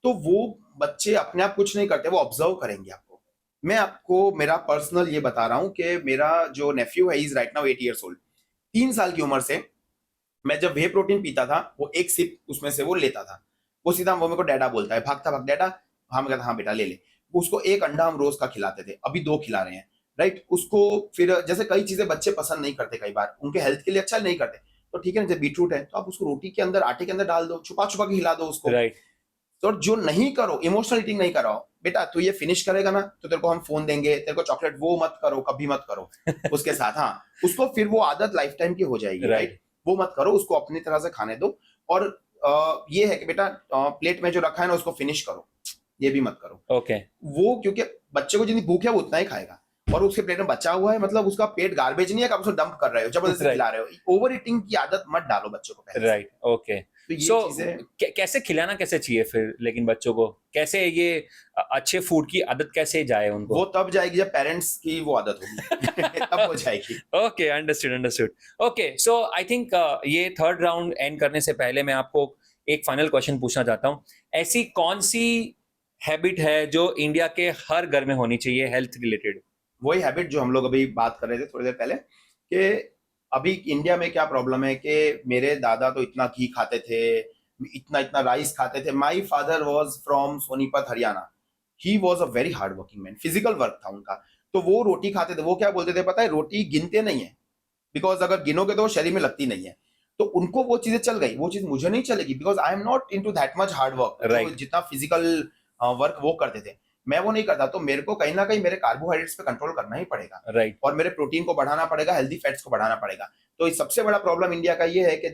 तो वो बच्चे अपने आप कुछ नहीं करते, वो ऑब्जर्व करेंगे आपको। मैं आपको मेरा पर्सनल ये बता रहा हूँ कि मेरा जो नेफ्यू है, is right now 8 years old। 3 साल की उम्र से मैं जब वे प्रोटीन पीता था, वो एक सिप उसमें से वो लेता था। वो सीधा वो मेरे को डैडा बोलता है, भागता भाग डैडा। हाँ, मैं कहता हाँ बेटा ले ले। उसको एक अंडा हम रोज का खिलाते थे, अभी 2 खिला रहे हैं। राइट, उसको फिर जैसे कई चीजें बच्चे पसंद नहीं करते, कई बार उनके हेल्थ के लिए अच्छा नहीं करते, तो ठीक है ना, जब बीटरूट है तो आप उसको रोटी के अंदर आटे के अंदर डाल दो, छुपा छुपा के हिला दो उसको। राइट. तो जो नहीं करो, इमोशनल ईटिंग नहीं कराओ, बेटा तू ये फिनिश करेगा ना तो तेरे को हम फोन देंगे, तेरे को चॉकलेट, वो मत करो, कभी मत करो उसके साथ। हाँ, उसको फिर वो आदत लाइफ टाइम की हो जाएगी। राइट. राइट, वो मत करो, उसको अपनी तरह से खाने दो। और ये है कि बेटा प्लेट में जो रखा है ना उसको फिनिश करो, ये भी मत करो। ओके. वो क्योंकि बच्चे को जितनी भूख है वो उतना ही खाएगा, और उसके प्लेट में बचा हुआ है, मतलब उसका पेट गार्बेज नहीं है कि आप उसको डंप कर रहे हो, जबरदस्ती Right. खिला रहे हो। ओवर ईटिंग की आदत मत डालो बच्चों को पहले से। राइट. ओके. तो ये सो चीजें कैसे खिलाना कैसे चाहिए फिर, लेकिन बच्चों को कैसे ये अच्छे फूड की आदत कैसे जाए उनको? वो तब जाएगी जब पेरेंट्स की वो आदत होगी तब हो जाएगी। Okay, understood understood. Okay, so I think ये थर्ड राउंड एंड करने से पहले मैं आपको एक फाइनल क्वेश्चन पूछना चाहता हूँ. ऐसी कौन सी हैबिट है जो इंडिया के हर घर में होनी चाहिए हेल्थ रिलेटेड? वही हैबिट जो हम लोग अभी बात कर रहे थे थोड़ी देर पहले, कि अभी इंडिया में क्या प्रॉब्लम है कि मेरे दादा तो इतना घी खाते थे, इतना इतना राइस खाते थे। My father was from Sonipat, Haryana. He was a very hard working man, physical work था उनका। तो वो रोटी खाते थे, वो क्या बोलते थे पता है, रोटी गिनते नहीं है, बिकॉज अगर गिनोगे तो वो शरीर में लगती नहीं है। तो उनको वो चीजें चल गई, वो चीज मुझे नहीं चलेगी, because I am not into that much hard work, जो राइट. जितना फिजिकल वर्क वो करते थे, मैं वो नहीं करता। तो मेरे को कहीं ना कहीं मेरे कार्बोहाइड्रेट्स पे कंट्रोल करना ही पड़ेगा, राइट. और मेरे प्रोटीन को बढ़ाना पड़ेगा, हेल्दी फैट्स को बढ़ाना पड़ेगा। तो इस सबसे बड़ा प्रॉब्लम इंडिया का ये है कि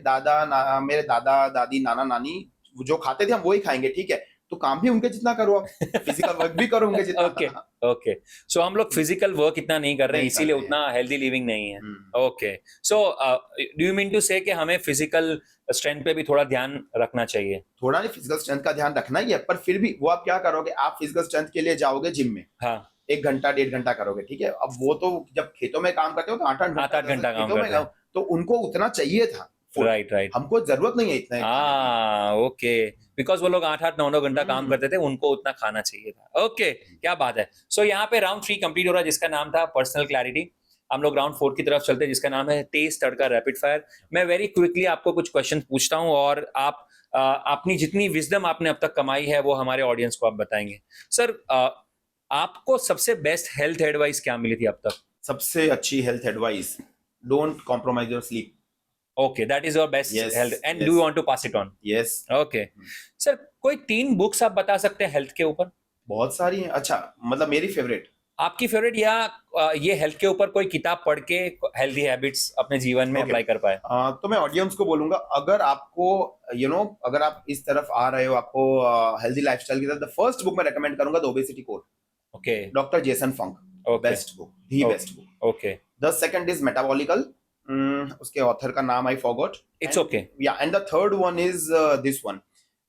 मेरे दादा दादी नाना नानी जो खाते थे हम वही खाएंगे, ठीक है, तो काम भी उनके जितना करो, आप फिजिकल वर्क भी करो उनके जितना। ओके. ओके. सो हम लोग फिजिकल वर्क इतना नहीं कर रहे हैं, नहीं कर इसीलिए रहे हैं। उतना हेल्दी लिविंग नहीं है. Hmm. Okay. So do you mean to say कि हमें फिजिकल स्ट्रेंथ पे भी थोड़ा ध्यान रखना चाहिए? थोड़ा नहीं, फिजिकल स्ट्रेंथ का ध्यान रखना ही है, पर फिर भी वो आप क्या करोगे, आप फिजिकल स्ट्रेंथ के लिए जाओगे जिम में, हाँ. 1 घंटा 1.5 घंटा करोगे, ठीक है। अब वो तो जब खेतों में काम करते हो तो 8-8 घंटा 8-8 घंटा काम खेतों में करते हैं. तो उनको उतना चाहिए था food। राइट. राइट. हमको जरूरत नहीं है इतना खाने की। ओके. बिकॉज वो लोग 8-8 9-9 घंटा काम हम्म। करते थे, उनको उतना खाना चाहिए था. ओके, क्या बात है. सो यहाँ पे राउंड 3 कंप्लीट हो रहा है, जिसका नाम था पर्सनल क्लैरिटी. हम लोग राउंड 4 की तरफ चलते हैं, जिसका नाम है तेज तड़का रैपिड फायर. मैं वेरी क्विकली आपको कुछ क्वेश्चन पूछता हूँ, और आप अपनी जितनी विजडम आपने अब तक कमाई है वो हमारे ऑडियंस को आप बताएंगे. सर, आपको सबसे बेस्ट हेल्थ एडवाइस क्या मिली थी अब तक? सबसे अच्छी health advice, don't compromise your sleep. Okay, that is your best Yes, health, and yes. Do you want to pass it on? Yes. Okay. Sir, कोई 3 बुक्स आप बता सकते हैं हेल्थ के ऊपर? बहुत सारी हैं। अच्छा, मतलब मेरी फेवरेट, आपकी फेवरेट, या ये हेल्थ के ऊपर कोई किताब पढ़ के हेल्दी हैबिट्स अपने जीवन में Okay. अप्लाई कर पाए? तो मैं ऑडियंस को बोलूंगा, अगर आपको अगर आप इस तरफ आ रहे हो, आपको हेल्दी लाइफस्टाइल की तरफ, द फर्स्ट बुक मैं रेकमेंड करूंगा the obesity code, okay. Doctor Jason Fung. Okay. Best book, the best book. Okay. The second is metabolical, उसके ऑथर का नाम आई फॉरगॉट। It's okay. या and the third one is this one,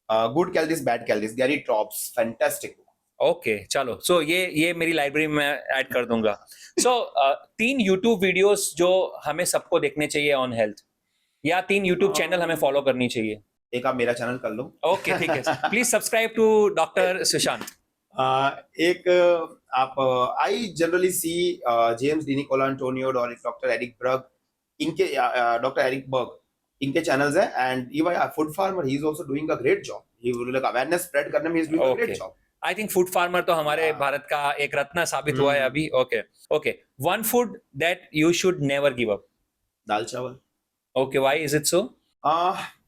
good calories bad calories, Gary Taubes, fantastic. Okay, चलो. So ये मेरी library में add कर दूंगा. सो 3 यूट्यूब वीडियोस जो हमें सबको देखने चाहिए ऑन हेल्थ, या 3 यूट्यूब चैनल हमें फॉलो करनी चाहिए? एक आप मेरा चैनल कर लो। ओके, ठीक है. Please subscribe to doctor Sushant. एक आप, I generally see James DiNicolantonio और डॉक्टर एरिक बर्ग, इनके डॉक्टर एरिक बर्ग, इनके चैनल्स हैं। And even food farmer, he is also doing a great job, he like awareness spread करने में he is doing a great okay. Job. I think food farmer तो हमारे भारत का एक रत्न साबित हुआ है अभी. Okay. Okay. One food that you should never give up? दाल चावल। Okay, why is it so?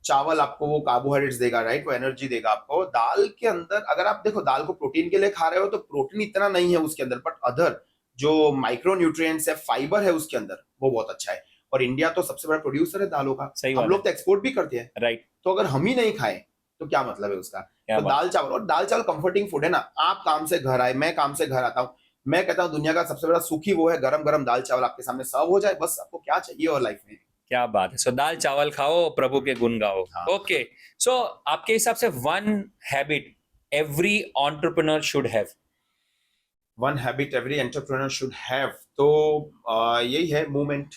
चावल आपको वो कार्बोहाइड्रेट्स देगा, राइट, वो एनर्जी देगा आपको। दाल के अंदर अगर आप देखो, दाल को प्रोटीन के लिए खा रहे हो तो प्रोटीन इतना नहीं है उसके अंदर, बट अदर जो माइक्रो न्यूट्रिएंट्स है, फाइबर है उसके अंदर, वो बहुत अच्छा है। और इंडिया तो सबसे बड़ा प्रोड्यूसर है दालों का, सही हम बात लोग तो एक्सपोर्ट भी करते हैं। राइट. तो अगर हम ही नहीं खाएं तो क्या मतलब है उसका। क्या तो बात. दाल चावल, और दाल चावल कंफर्टिंग फूड है ना। आप काम से घर आए, मैं काम से घर आता हूँ, मैं कहता हूँ दुनिया का सबसे बड़ा सुखी वो है, गरम गरम दाल चावल आपके सामने सर्व हो जाए, बस आपको क्या चाहिए और लाइफ में। क्या बात है. सो दाल चावल खाओ, प्रभु के गुण गाओ. हाँ। ओके. सो आपके हिसाब से one habit every entrepreneur should have? One habit every entrepreneur should have, तो यही है मूवमेंट।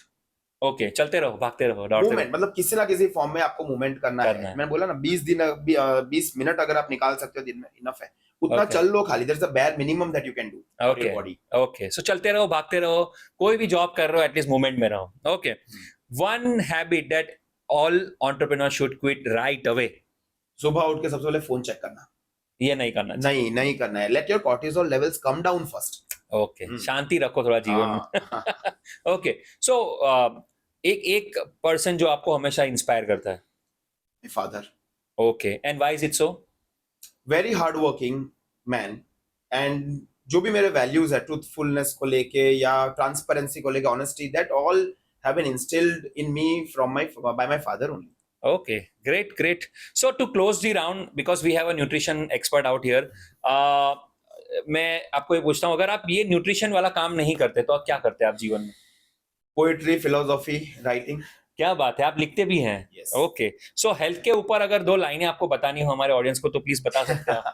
ओके, चलते रहो, भागते रहो, दौड़ते मूवमेंट रहो, मतलब किसी ना किसी फॉर्म में आपको मूवमेंट करना करना है। है। मैंने बोला ना 20 मिनट अगर आप निकाल सकते हो दिन में, इनफ है। उतना Okay. चल लो खाली, there is a bare minimum that you can do for okay your body. Okay, so चलते रहो, भागते रहो, कोई भी जॉब कर रहे हो एटलीस्ट मूवमेंट में रहो। Okay, one habit that all entrepreneur should quit right away. सुबह उठ के सबसे पहले फोन चेक करना, ये नहीं करना चाहिए। नहीं करना है। Let your cortisol levels come down first. Okay, शांति रखो थोड़ा जीवन में। ओके, सो एक पर्सन जो आपको हमेशा इंस्पायर करता है। Father, okay, and why is it so? Very hard working man, and जो भी मेरे वैल्यूज है ट्रूथफुलनेस को लेके या ट्रांसपेरेंसी को लेके, honesty, that all have been instilled in me from by my father only. Okay, great. So to close the round, because we have a nutrition expert out here, मैं आपको ये पूछता हूँ, अगर आप ये न्यूट्रिशन वाला काम नहीं करते तो आप क्या करते आप जीवन में? Poetry, philosophy, writing. क्या बात है, आप लिखते भी हैं? Yes. ओके, सो हेल्थ के ऊपर अगर 2 लाइनें आपको बतानी हो हमारे ऑडियंस को तो प्लीज बता सकते हैं आप।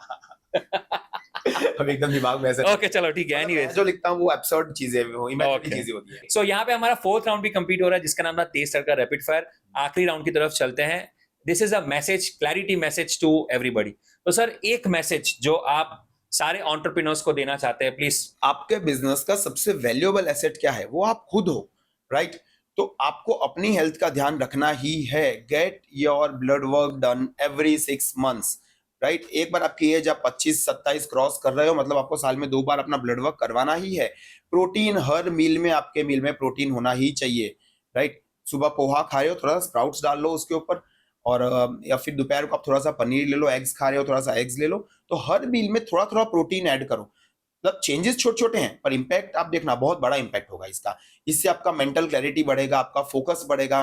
अब एकदम दिमाग में ऐसे। ओके, चलो ठीक है। एनीवेज, जो लिखता हूँ वो एब्सर्ड चीजें, वो इमेजिनरी Okay. चीजें होती है। सो यहाँ पे हमारा 4th राउंड भी कंप्लीट हो रहा है जिसका नाम था तेज तड़का रैपिड फायर। आखिरी राउंड की तरफ चलते हैं। This is a message, clarity message to everybody. तो सर, एक मैसेज जो आप सारे एंटरप्रेन्योर्स को देना चाहते हैं, प्लीज। आपके बिजनेस का सबसे वैल्यूएबल एसेट क्या है? वो आप खुद हो, राइट? तो आपको अपनी हेल्थ का ध्यान रखना ही है। Get your blood work done every 6 months, right? एक बार आपकी एज आप 25-27 क्रॉस कर रहे हो, मतलब आपको साल में 2 बार अपना ब्लड वर्क करवाना ही है। प्रोटीन हर मील में, आपके मील में प्रोटीन होना ही चाहिए, राइट? सुबह पोहा खा रहे हो, थोड़ा सा स्प्राउट्स डाल लो उसके ऊपर, और या फिर दोपहर को आप थोड़ा सा पनीर ले लो, एग्स खा रहे हो थोड़ा सा एग्स ले लो। तो हर मील में थोड़ा थोड़ा प्रोटीन ऐड करो। मतलब चेंजेस छोटे छोटे हैं पर इम्पैक्ट आप देखना बहुत बड़ा इम्पैक्ट होगा इसका। इससे आपका मेंटल क्लैरिटी बढ़ेगा, आपका फोकस बढ़ेगा,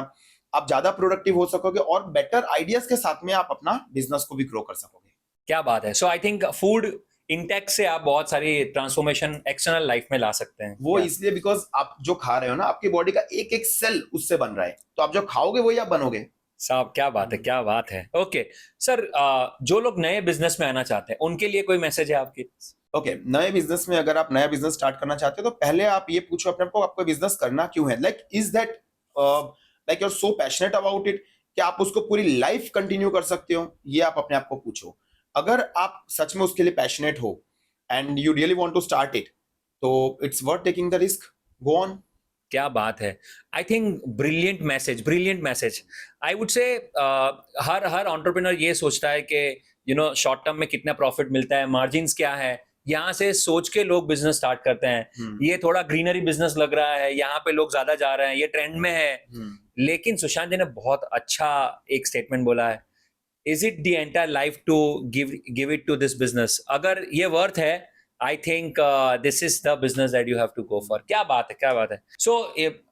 आप ज्यादा प्रोडक्टिव हो सकोगे और बेटर आइडियाज के साथ में आप अपना बिजनेस को भी ग्रो कर सकोगे। क्या बात है। So I think food intake से आप बहुत सारी ट्रांसफॉर्मेशन एक्सटर्नल लाइफ में ला सकते हैं। वो इसलिए बिकॉज आप जो खा रहे हो ना, आपकी बॉडी का एक एक सेल उससे बन रहा है, तो आप जो खाओगे वही आप बनोगे। साहब, क्या बात है, क्या बात है। ओके सर, जो लोग नए बिजनेस में आना चाहते हैं उनके लिए कोई मैसेज है आपकी? ओके, नए बिजनेस में अगर आप नया बिजनेस स्टार्ट करना चाहते हो तो पहले आप ये पूछो अपने को, आपको बिजनेस करना क्यों है? Like is that like you are so passionate about it कि आप उसको पूरी लाइफ कंटिन्यू कर सकते हो? ये आप अपने आप को पूछो। अगर आप सच में उसके लिए पैशनेट हो and you really want to start it, तो it's worth taking the risk. Go on. क्या बात है। I think brilliant message. I would say हर एंटरप्रेन्योर ये सोचता है कि शॉर्ट टर्म में कितना प्रॉफिट मिलता है, मार्जिन्स क्या है, यहाँ से सोच के लोग बिजनेस स्टार्ट करते हैं। ये थोड़ा ग्रीनरी बिजनेस लग रहा है, यहाँ पे लोग ज्यादा जा रहे हैं, ये ट्रेंड में है। लेकिन सुशांत जी ने बहुत अच्छा एक स्टेटमेंट बोला है, is it the entire life to give it to this business? अगर ये वर्थ है, I think this is the business that you have to go for. क्या बात है, क्या बात है। सो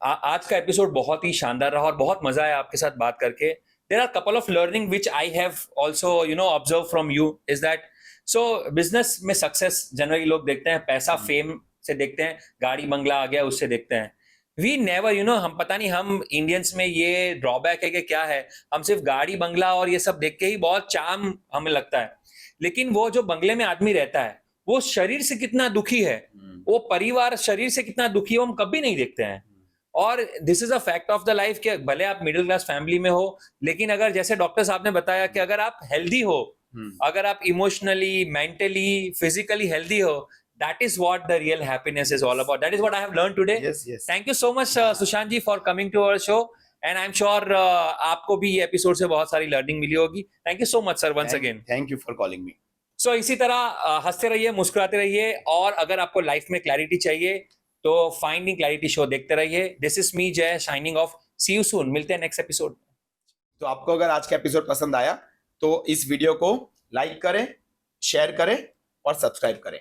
आज का एपिसोड बहुत ही शानदार रहा और बहुत मजा आया आपके साथ बात करके। There are couple of learning which I have also observe from you, is that so business में सक्सेस जनरली लोग देखते हैं पैसा, फेम से देखते हैं, गाड़ी बंगला आ गया उससे देखते हैं। वी नेवर हम पता नहीं, हम इंडियंस में ये ड्रॉबैक है कि क्या है, हम सिर्फ गाड़ी बंगला और ये सब देख के ही बहुत चार्म हमें लगता है। लेकिन वो जो बंगले में आदमी रहता है वो शरीर से कितना दुखी है, वो परिवार शरीर से कितना दुखी है, वो हम कभी नहीं देखते हैं। और this is a fact of the life कि भले आप मिडिल क्लास फैमिली में हो, लेकिन अगर जैसे डॉक्टर साहब ने बताया कि अगर आप हेल्दी हो, अगर आप इमोशनली, मेंटली, फिजिकली हेल्दी हो, that is what the real happiness is all about. That is what I have learned today. Yes. Thank you so much Sushant ji for coming to our show, and I'm sure आपको भी ये episode से बहुत सारी learning मिली होगी। Thank you so much sir once again. Thank you for calling me. So इसी तरह हंसते रहिए, मुस्कुराते रहिए, और अगर आपको लाइफ में क्लैरिटी चाहिए तो फाइंडिंग क्लैरिटी शो देखते रहिए। This is me Jay signing off. See you soon, मिलते हैं नेक्स्ट एपिसोड। तो आपको अगर आज का एपिसोड पसंद आया तो इस वीडियो को लाइक करें, शेयर करें और सब्सक्राइब करें।